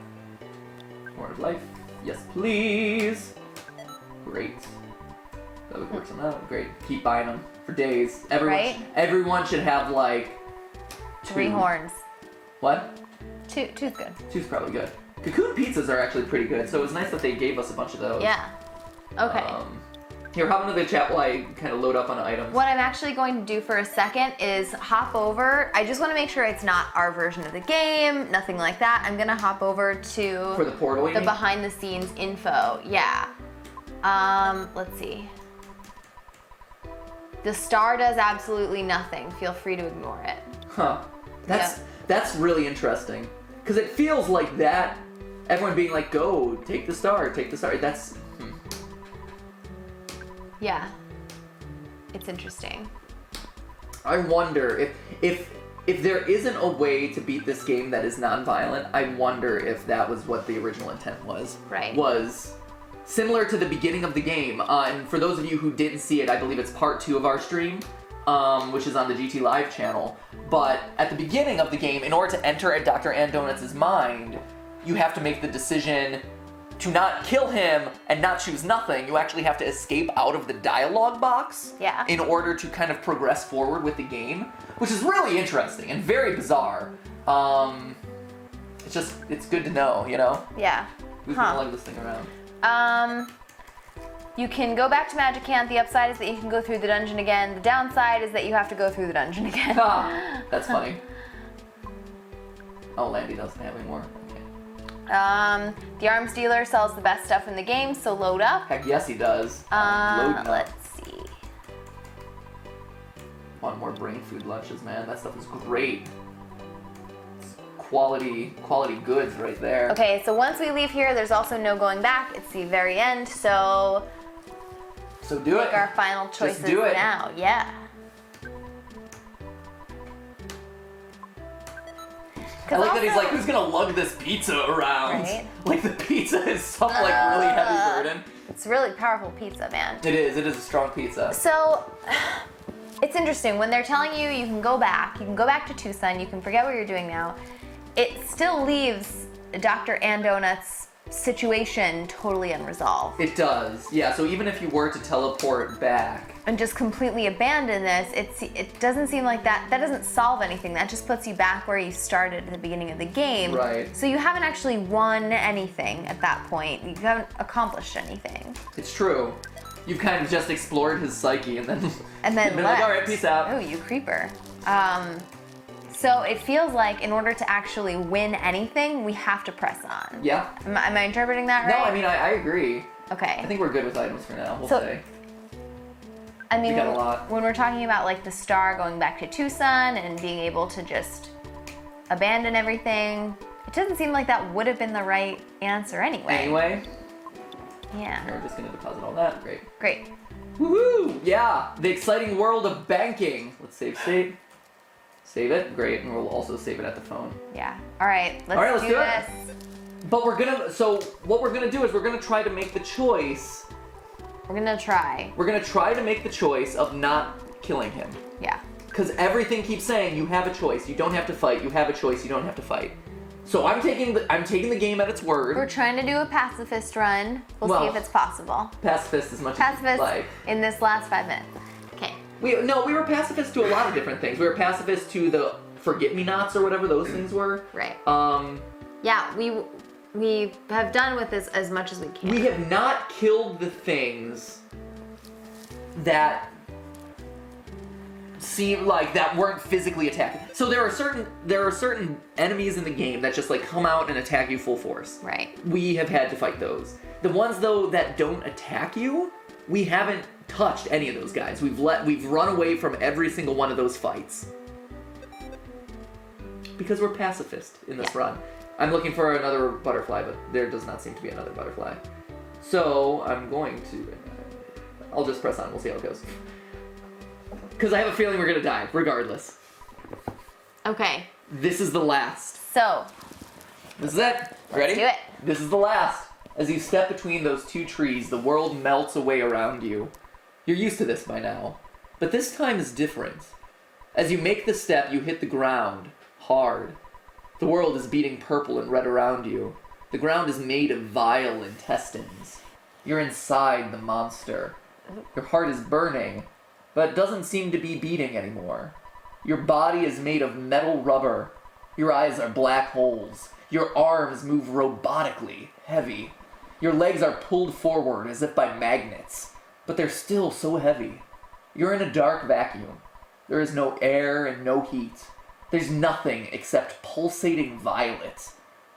Horn of Life. Yes, please. Great. That works on that. Great. Keep buying them for days. Everyone should have like 3 horns. What? Two's good. 2's probably good. Cocoon pizzas are actually pretty good, so it was nice that they gave us a bunch of those. Yeah. Okay. Here, hop into the chat while I kind of load up on items. What I'm actually going to do for a second is hop over. I just want to make sure it's not our version of the game, nothing like that. I'm going to hop over to For the portal, you mean? behind the scenes info. Yeah. Let's see. The star does absolutely nothing. Feel free to ignore it. Huh. That's really interesting. Because it feels like that, everyone being like, go, take the star. That's... Yeah. It's interesting. I wonder if there isn't a way to beat this game that is non-violent, I wonder if that was what the original intent was. Right. Was similar to the beginning of the game. And for those of you who didn't see it, I believe it's part 2 of our stream, which is on the GTLive channel. But at the beginning of the game, in order to enter Dr. Andonuts' mind, you have to make the decision to not kill him and not choose nothing. You actually have to escape out of the dialogue box in order to kind of progress forward with the game, which is really interesting and very bizarre. It's good to know, you know? Yeah. Who's gonna lug this thing around? You can go back to Magic Camp. The upside is that you can go through the dungeon again. The downside is that you have to go through the dungeon again. That's funny. Oh, Landy doesn't have any more. The arms dealer sells the best stuff in the game, so load up. Heck yes, he does. Loading up. Let's see. Want more brain food lunches, man. That stuff is great. It's quality goods right there. Okay, so once we leave here, there's also no going back. It's the very end, so do it. Make our final choices Just do it. now. Yeah. I like that he's like, who's gonna lug this pizza around? Right? Like the pizza is some like really heavy burden. It's really powerful pizza, man. It is a strong pizza. So, it's interesting, when they're telling you you can go back to Tucson, you can forget what you're doing now, it still leaves Dr. Andonuts' situation totally unresolved. It does, yeah, so even if you were to teleport back, and just completely abandon this, it doesn't seem like that doesn't solve anything. That just puts you back where you started at the beginning of the game. Right. So you haven't actually won anything at that point. You haven't accomplished anything. It's true. You've kind of just explored his psyche and then been left. Like, all right, peace out. Oh, you creeper. So it feels like in order to actually win anything, we have to press on. Yeah. Am I interpreting that right? No, I mean, I agree. Okay. I think we're good with items for now, we'll say. I mean, We got a lot. when we're talking about like the star going back to Tucson and being able to just abandon everything, it doesn't seem like that would have been the right answer anyway. Anyway, Yeah. we're just gonna deposit all that. Great. Great. Woohoo! Yeah, the exciting world of banking. Let's save state. Save it. Great, and we'll also save it at the phone. Yeah. All right. Let's do do this. it. But what we're gonna do is we're gonna try to make the choice. We're gonna try. We're gonna try to make the choice of not killing him. Yeah. Because everything keeps saying you have a choice. You don't have to fight. You have a choice. You don't have to fight. So I'm taking the game at its word. We're trying to do a pacifist run. We'll see if it's possible. Pacifist as much as you Pacifist like. in this last 5 minutes. Okay. We were pacifist to a lot of different things. We were pacifist to the forget-me-nots or whatever those things were. Right. Yeah, we have done with this as much as we can. We have not killed the things that seem like that weren't physically attacking. So there are certain enemies in the game that just like come out and attack you full force. Right. We have had to fight those. The ones though that don't attack you, we haven't touched any of those guys. We've run away from every single one of those fights. Because we're pacifist in this run. I'm looking for another butterfly, but there does not seem to be another butterfly. So I'm going to... I'll just press on. We'll see how it goes. Because I have a feeling we're going to die, regardless. Okay. This is the last. So. This is it. Ready? Let's do it. This is the last. As you step between those two trees, the world melts away around you. You're used to this by now, but this time is different. As you make the step, you hit the ground, hard. The world is beating purple and red around you. The ground is made of vile intestines. You're inside the monster. Your heart is burning, but it doesn't seem to be beating anymore. Your body is made of metal rubber. Your eyes are black holes. Your arms move robotically, heavy. Your legs are pulled forward as if by magnets, but they're still so heavy. You're in a dark vacuum. There is no air and no heat. There's nothing except pulsating violet.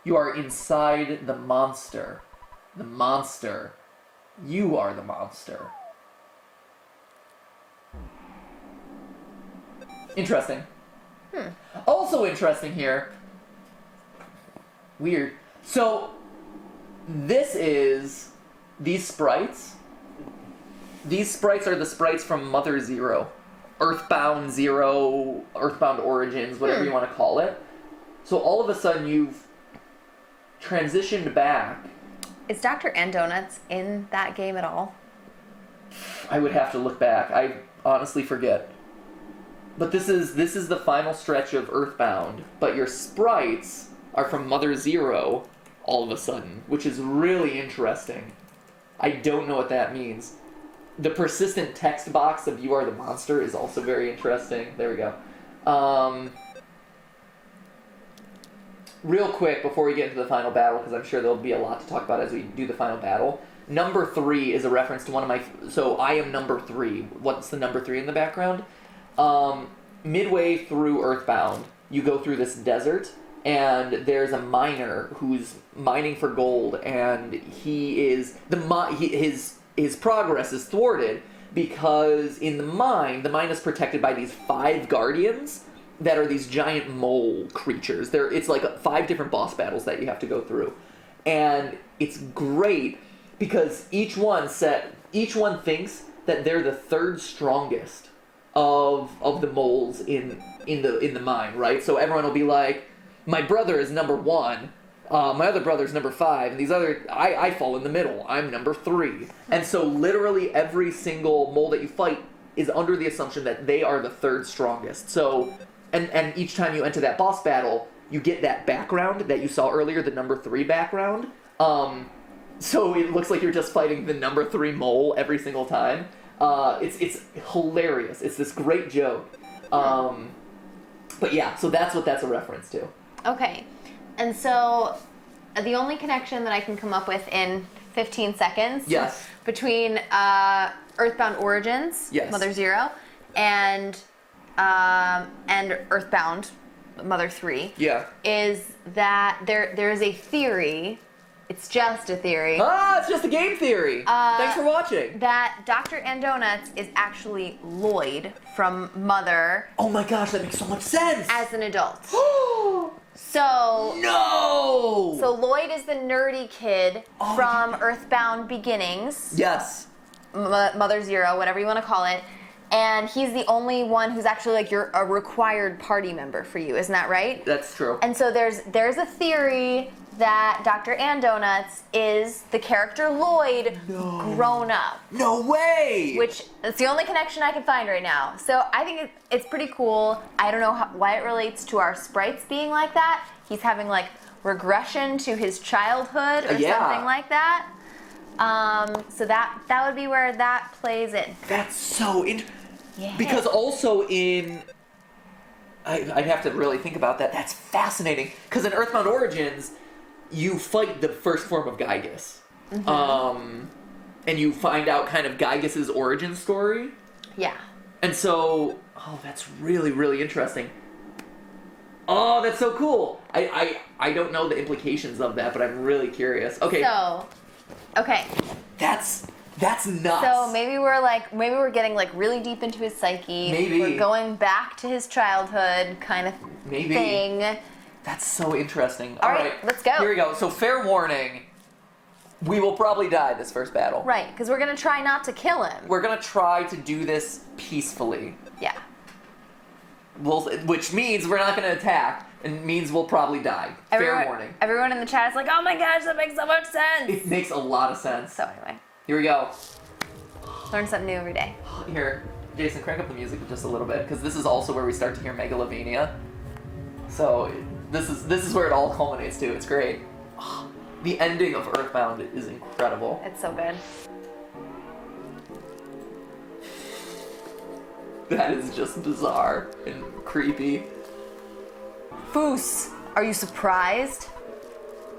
You are inside the monster. The monster. You are the monster. Interesting. Also interesting here. Weird. So, these sprites are the sprites from Mother Zero. Earthbound Zero, Earthbound Origins, whatever you want to call it. So all of a sudden you've transitioned back. Is Dr. Andonuts in that game at all? I would have to look back. I honestly forget. But this is the final stretch of Earthbound, but your sprites are from Mother Zero all of a sudden, which is really interesting. I don't know what that means. The persistent text box of "You are the monster" is also very interesting. There we go. Real quick, before we get into the final battle, because I'm sure there'll be a lot to talk about as we do the final battle, number 3 is a reference to one of my... So, I am number 3. What's the number 3 in the background? Midway through Earthbound, you go through this desert, and there's a miner who's mining for gold, and he is... His progress is thwarted because in the mine is protected by these 5 guardians that are these giant mole creatures. It's like 5 different boss battles that you have to go through. And it's great because each one thinks that they're the 3rd strongest of the moles in the mine, right? So everyone will be like, my brother is number 1, my other brother's number 5, and these other, I fall in the middle. I'm number 3. And so literally every single mole that you fight is under the assumption that they are the 3rd strongest. So, and each time you enter that boss battle, you get that background that you saw earlier, the number 3 background. So it looks like you're just fighting the number 3 mole every single time. It's hilarious. It's this great joke. But yeah, so that's what that's a reference to. Okay. And so the only connection that I can come up with in 15 seconds Yes. between Earthbound Origins, Yes. Mother Zero, and Earthbound, Mother 3, Yeah. is that there is a theory, it's just a theory, It's just a game theory. Thanks for watching. that Dr. Andonuts is actually Lloyd from Mother Oh my gosh, that makes so much sense. as an adult. So No! So Lloyd is the nerdy kid Oh, from Earthbound Beginnings, Yes. Mother Zero, whatever you want to call it, and he's the only one who's actually like a required party member for you, isn't that right? That's true. And so there's a theory that Dr. Andonuts is the character Lloyd grown up. No way! Which it's the only connection I can find right now. So I think it's pretty cool. I don't know why it relates to our sprites being like that. He's having like regression to his childhood or Yeah. something like that. So that would be where that plays in. That's so Yeah. Because also I'd have to really think about that. That's fascinating. Because in Earthbound Origins, you fight the first form of Gygus. And you find out kind of Gygus's origin story. Yeah. And so, that's really, really interesting. Oh, that's so cool. I don't know the implications of that, but I'm really curious. Okay. So, okay. That's nuts. So maybe we're getting like really deep into his psyche. Maybe. We're going back to his childhood kind of Maybe. thing. That's so interesting. All right, let's go. Here we go. So fair warning, we will probably die this first battle. Right, because we're gonna try not to kill him. We're gonna try to do this peacefully. Yeah. Which means we're not gonna attack. and means we'll probably die. Fair warning. Everyone in the chat is like, oh my gosh, that makes so much sense. It makes a lot of sense. So anyway, Here we go. learn something new every day. Here, Jason, crank up the music just a little bit, because this is also where we start to hear Megalovania. So this is where it all culminates to. It's great. The ending of Earthbound is incredible. It's so good. That is just bizarre and creepy. Foos, are you surprised?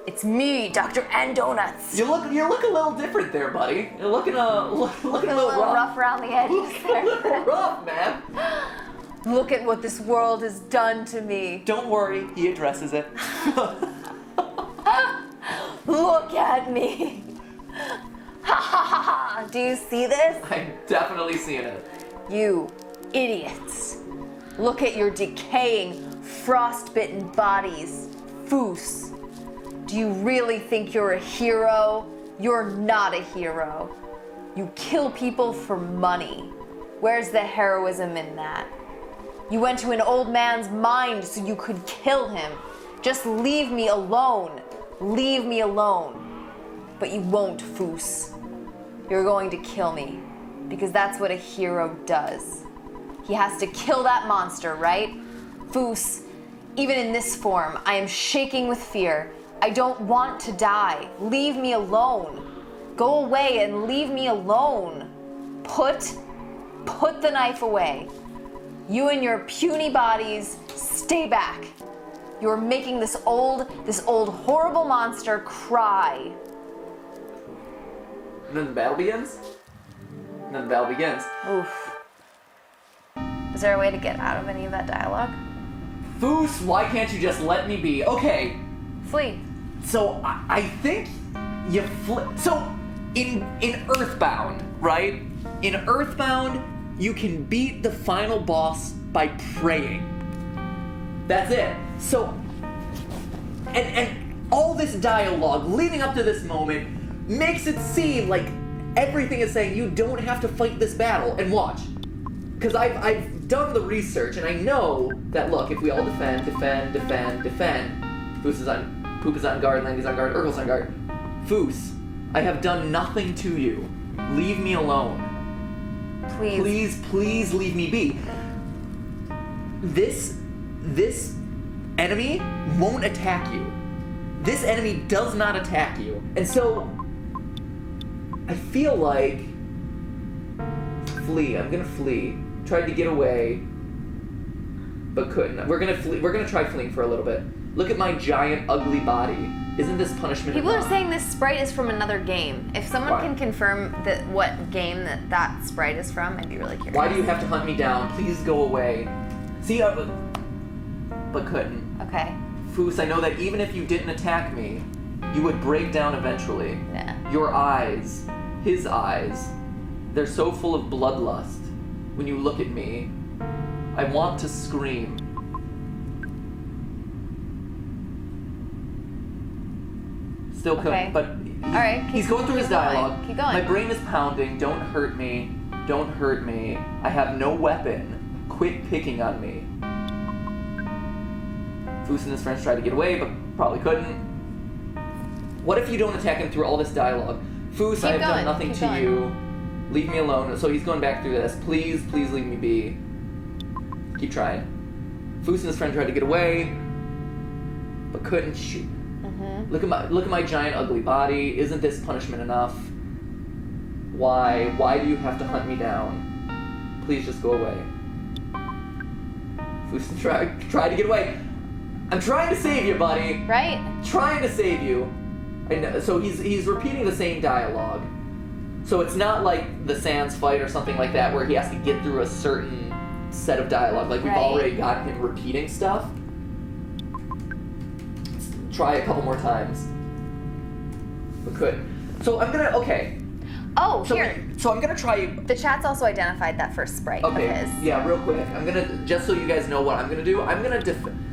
It's me, Dr. Andonuts. You look a little different there, buddy. You're looking a little rough around the edges a there. little rough, man. Look at what this world has done to me. Don't worry, he addresses it. Look at me. Ha ha ha ha. Do you see this? I'm definitely seeing it. You idiots. Look at your decaying, frostbitten bodies. Foos. Do you really think you're a hero? You're not a hero. You kill people for money. Where's the heroism in that? You went to an old man's mind so you could kill him. Just leave me alone. Leave me alone. But you won't, Foos. You're going to kill me. Because that's what a hero does. He has to kill that monster, right? Foos, even in this form, I am shaking with fear. I don't want to die. Leave me alone. Go away and leave me alone. Put the knife away. You and your puny bodies, stay back. You're making this old horrible monster cry. And then the battle begins? Oof. Is there a way to get out of any of that dialogue? Foos, why can't you just let me be? Okay, Flee. so I think you so in Earthbound, right? In Earthbound, you can beat the final boss by praying. That's it. So, and all this dialogue leading up to this moment makes it seem like everything is saying you don't have to fight this battle. And watch, because I've done the research and I know that, look, if we all defend, Poop is on guard, Landy's on guard, Urkel's on guard. Foos, I have done nothing to you. Leave me alone. Please leave me be. This enemy won't attack you. This enemy does not attack you. And so I feel like flee. I'm gonna flee. Tried to get away, but couldn't. We're gonna flee. We're gonna try fleeing for a little bit. Look at my giant, ugly body. Isn't this punishment People enough? are saying this sprite is from another game. If someone Why? can confirm what game that sprite is from, I'd be really curious. Why do you have to hunt me down? Please go away. See, but couldn't. Okay. Foos, I know that even if you didn't attack me, you would break down eventually. Yeah. Your eyes, his eyes, they're so full of bloodlust. When you look at me, I want to scream. Still couldn't, Okay. but Alright, he's going through his keep going, dialogue. keep going. My brain is pounding. Don't hurt me. Don't hurt me. I have no weapon. Quit picking on me. Foos and his friends tried to get away, but probably couldn't. What if you don't attack him through all this dialogue? Foos, I have done nothing to you. Leave me alone. So he's going back through this. Please leave me be. Keep trying. Foos and his friend tried to get away, but couldn't. Shoot. Look at my giant ugly body. Isn't this punishment enough? Why? Why do you have to hunt me down? Please just go away. Foos try to get away. I'm trying to save you, buddy. Right? Trying to save you. And so he's repeating the same dialogue. So it's not like the Sans fight or something like that where he has to get through a certain set of dialogue. Like we've Right. already got him repeating stuff. Let's try a couple more times. We could. So I'm gonna Oh, So here. so I'm gonna try. The chat's also identified that first sprite of Okay. his. Yeah, real quick. I'm gonna just so you guys know what I'm gonna do. I'm gonna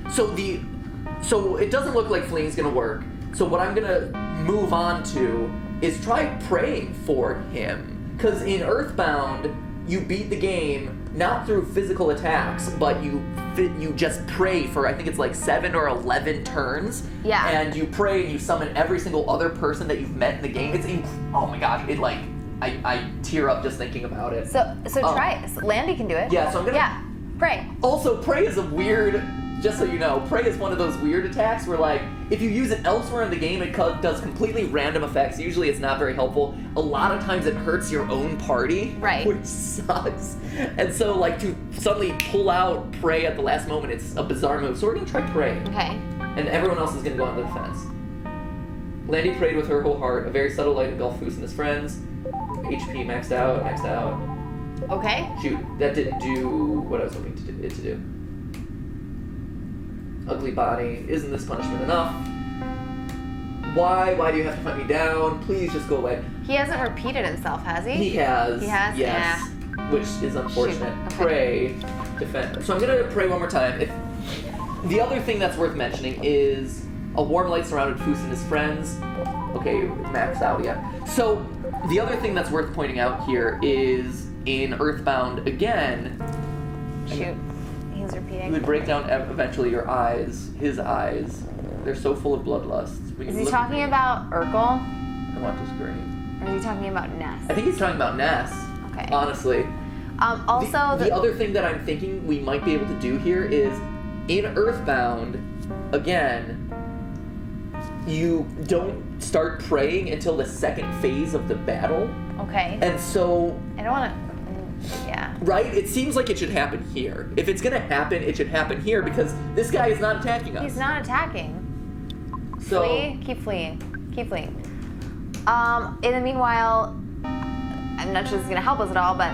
so it doesn't look like fleeing's gonna work. So what I'm gonna move on to is try praying for him. Because in Earthbound, you beat the game not through physical attacks, but you just pray for, I think it's like 7 or 11 turns. Yeah. And you pray and you summon every single other person that you've met in the game. It's oh my gosh, it like I tear up just thinking about it. So try it. So Landy can do it. Yeah, so I'm gonna. Yeah. Pray. Also, pray is a weird. Just so you know, pray is one of those weird attacks where, like, if you use it elsewhere in the game, it does completely random effects. Usually it's not very helpful. A lot of times it hurts your own party, Right. which sucks. And so, like, to suddenly pull out pray at the last moment, it's a bizarre move. So we're going to try pray. Okay. And everyone else is going to go on the defense. Landy prayed with her whole heart. A very subtle light engulfed Foos and his friends. HP maxed out. Okay. Shoot, that didn't do what I was hoping it to do. Ugly body, isn't this punishment enough? Why do you have to hunt me down? Please just go away. He hasn't repeated himself, has he? He has. He has? Yes. Which is unfortunate. Shoot. Okay. Pray, defend. So I'm gonna pray one more time. The other thing that's worth mentioning is a warm light surrounded Foos and his friends. Okay, maxed out, yeah. So the other thing that's worth pointing out here is in Earthbound again. Shoot. He's You repeating. would break down eventually your eyes, his eyes. They're so full of bloodlust. When Is you he look at talking me, about Urkel? I want to scream. Or is he talking about Ness? I think he's talking about Ness. Okay. Honestly. Also, the other thing that I'm thinking we might be able to do here is in Earthbound, again, you don't start praying until the second phase of the battle. Okay. And so, I don't want to. Yeah. right? It seems like it should happen here. If it's gonna happen, it should happen here because this guy is not attacking us. He's not attacking. So, Flee. Keep fleeing. Keep fleeing. In the meanwhile, I'm not sure this is gonna help us at all, but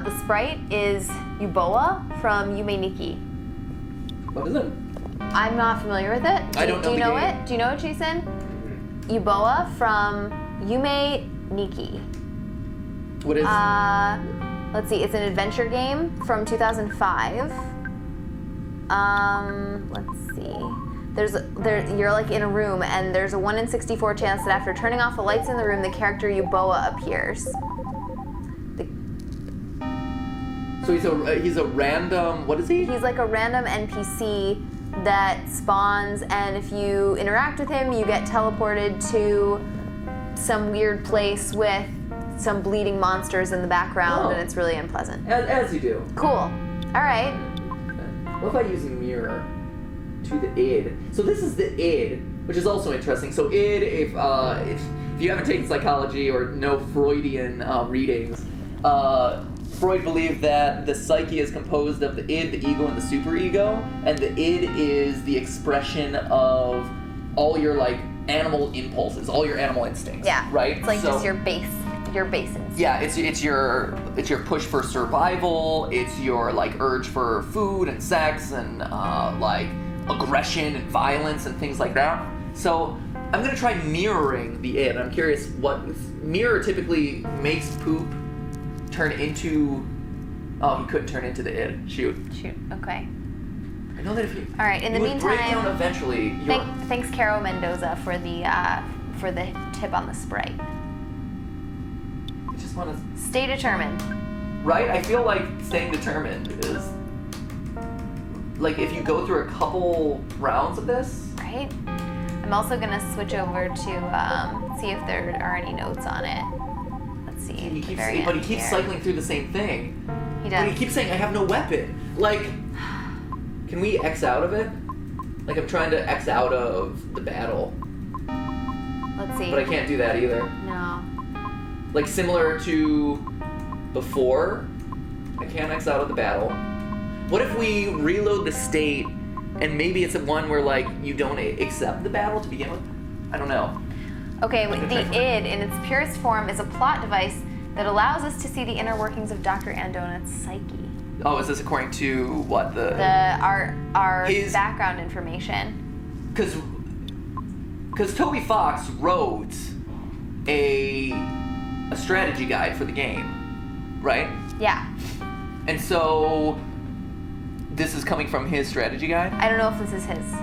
the sprite is Yuboa from Yume Nikki. what is it? I'm not familiar with it. I don't know Do you the know game. it? Do you know it, Jason? Yuboa from Yume Nikki. What is? Let's see. It's an adventure game from 2005. Let's see. You're like in a room, and there's a 1 in 64 chance that after turning off the lights in the room, the character Yuboa appears. So he's a random. What is he? He's like a random NPC that spawns, and if you interact with him, you get teleported to some weird place with some bleeding monsters in the background, Oh. and it's really unpleasant. As you do. Cool. All right. What if I use a mirror to the id? So this is the id, which is also interesting. So id, if you haven't taken psychology or know Freudian readings, Freud believed that the psyche is composed of the id, the ego, and the superego, and the id is the expression of all your like animal impulses, all your animal instincts. Yeah. Right. It's like So- just your base instinct. Yeah, it's your push for survival. It's your like urge for food and sex and like aggression and violence and things like that. So I'm gonna try mirroring the id. I'm curious what mirror typically makes poop turn into. Oh, he couldn't turn into the id. Shoot. Okay. I know that if you. All right. In the you would break down meantime, eventually. Your, thanks, Caro Mendoza, for the tip on the sprite. I just want to. Stay determined. Right? I feel like staying determined is. Like, if you go through a couple rounds of this. Right. I'm also gonna switch over to see if there are any notes on it. Let's see. He at the keeps, very but he end keeps here. cycling through the same thing. He But does. he keeps saying, I have no weapon. Like, can we X out of it? Like, I'm trying to X out of the battle. Let's see. But I can't do that either. No. Like, similar to before, I can't X out of the battle. What if we reload the state and maybe it's one where, like, you don't accept the battle to begin with? I don't know. Okay, Okay, the try for- id in its purest form is a plot device that allows us to see the inner workings of Dr. Andonuts' psyche. Oh, is this according to what the Our His- background information. Because Toby Fox wrote a strategy guide for the game, right? Yeah. And so this is coming from his strategy guide. I don't know if this is his.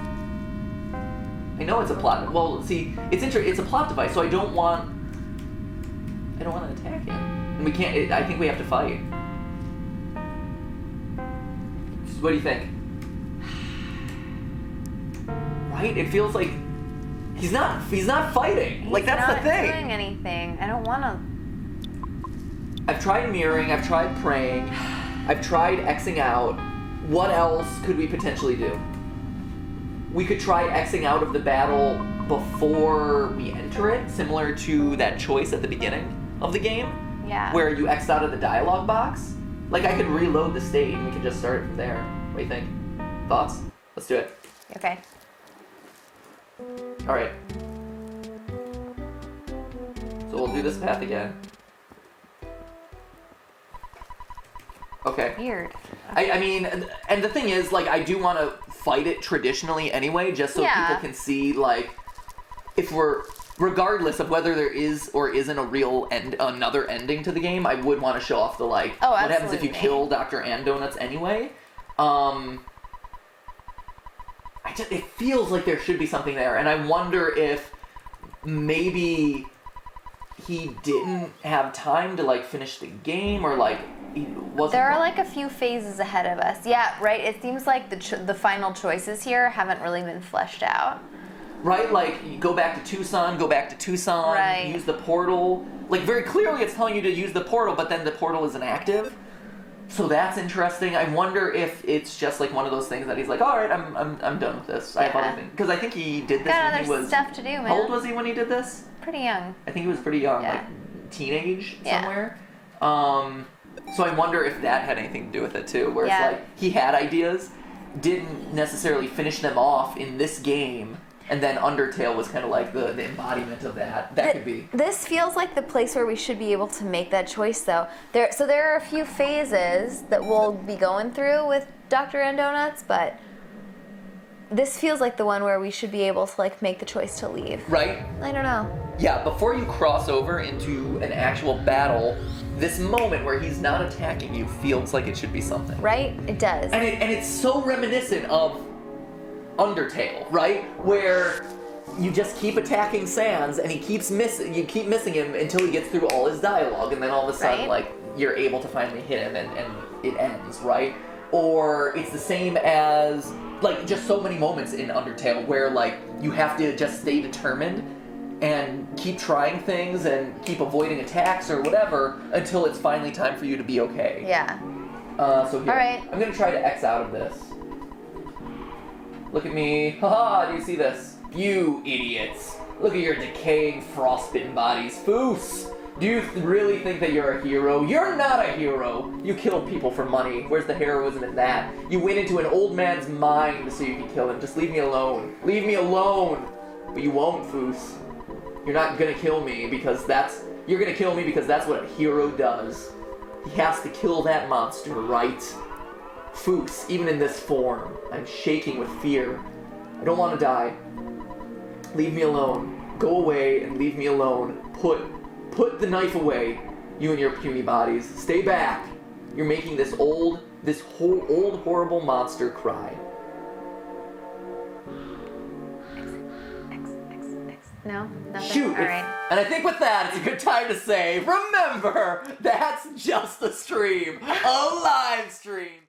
I know it's a plot. Well, see, it's a plot device, so I don't want to attack him, and we can't. I think we have to fight. What do you think? Right? It feels like he's not fighting. Like that's the thing. He's not doing anything. I don't want to. I've tried mirroring, I've tried praying, I've tried Xing out. What else could we potentially do? We could try Xing out of the battle before we enter it, similar to that choice at the beginning of the game, Yeah. where you X'd out of the dialogue box. Like, I could reload the stage and we could just start it from there. What do you think? Thoughts? Let's do it. Okay. Alright. So we'll do this path again. Okay. Weird. I mean, and the thing is, like, I do want to fight it traditionally anyway, just so people can see, like, if we're, regardless of whether there is or isn't a real another ending to the game, I would want to show off the, like, Oh, what happens if you absolutely. kill Dr. Andonuts anyway. It feels like there should be something there, and I wonder if maybe he didn't have time to, like, finish the game, or, like, he wasn't... There are like a few phases ahead of us. Yeah, right? It seems like the final choices here haven't really been fleshed out. Right? Like, you go back to Tucson, Right. use the portal. Like, very clearly it's telling you to use the portal, but then the portal isn't active. So that's interesting. I wonder if it's just like one of those things that he's like, all right, I'm done with this. I have other things. Because I think he did this Got when he other was... stuff to do, man. How old was he when he did this? Pretty young. I think he was pretty young, Yeah. like teenage Yeah. somewhere. So I wonder if that had anything to do with it too, where Yeah. it's like he had ideas, didn't necessarily finish them off in this game, and then Undertale was kind of like the embodiment of that. That could be. This feels like the place where we should be able to make that choice, though. So there are a few phases that we'll be going through with Dr. Andonuts, but this feels like the one where we should be able to like make the choice to leave. Right? I don't know. Yeah, before you cross over into an actual battle, this moment where he's not attacking you feels like it should be something. Right? It does. And it's so reminiscent of Undertale, right? Where you just keep attacking Sans and you keep missing him until he gets through all his dialogue, and then all of a sudden, Right. like, you're able to finally hit him and it ends, right? Or it's the same as, like, just so many moments in Undertale where, like, you have to just stay determined and keep trying things and keep avoiding attacks or whatever until it's finally time for you to be okay. Yeah. So here, All right. I'm gonna try to X out of this. Look at me. Haha, do you see this? You idiots. Look at your decaying, frostbitten bodies. Foos! Do you really think that you're a hero? You're not a hero! You kill people for money. Where's the heroism in that? You went into an old man's mind so you could kill him. Just leave me alone. Leave me alone! But you won't, Foos. You're not gonna kill me because you're gonna kill me because that's what a hero does. He has to kill that monster, right? Foos, even in this form, I'm shaking with fear. I don't want to die. Leave me alone. Go away and leave me alone. Put the knife away, you and your puny bodies. Stay back. You're making this old horrible monster cry. No? Nothing? Shoot! All right. And I think with that, it's a good time to say, remember, that's just a stream. A live stream.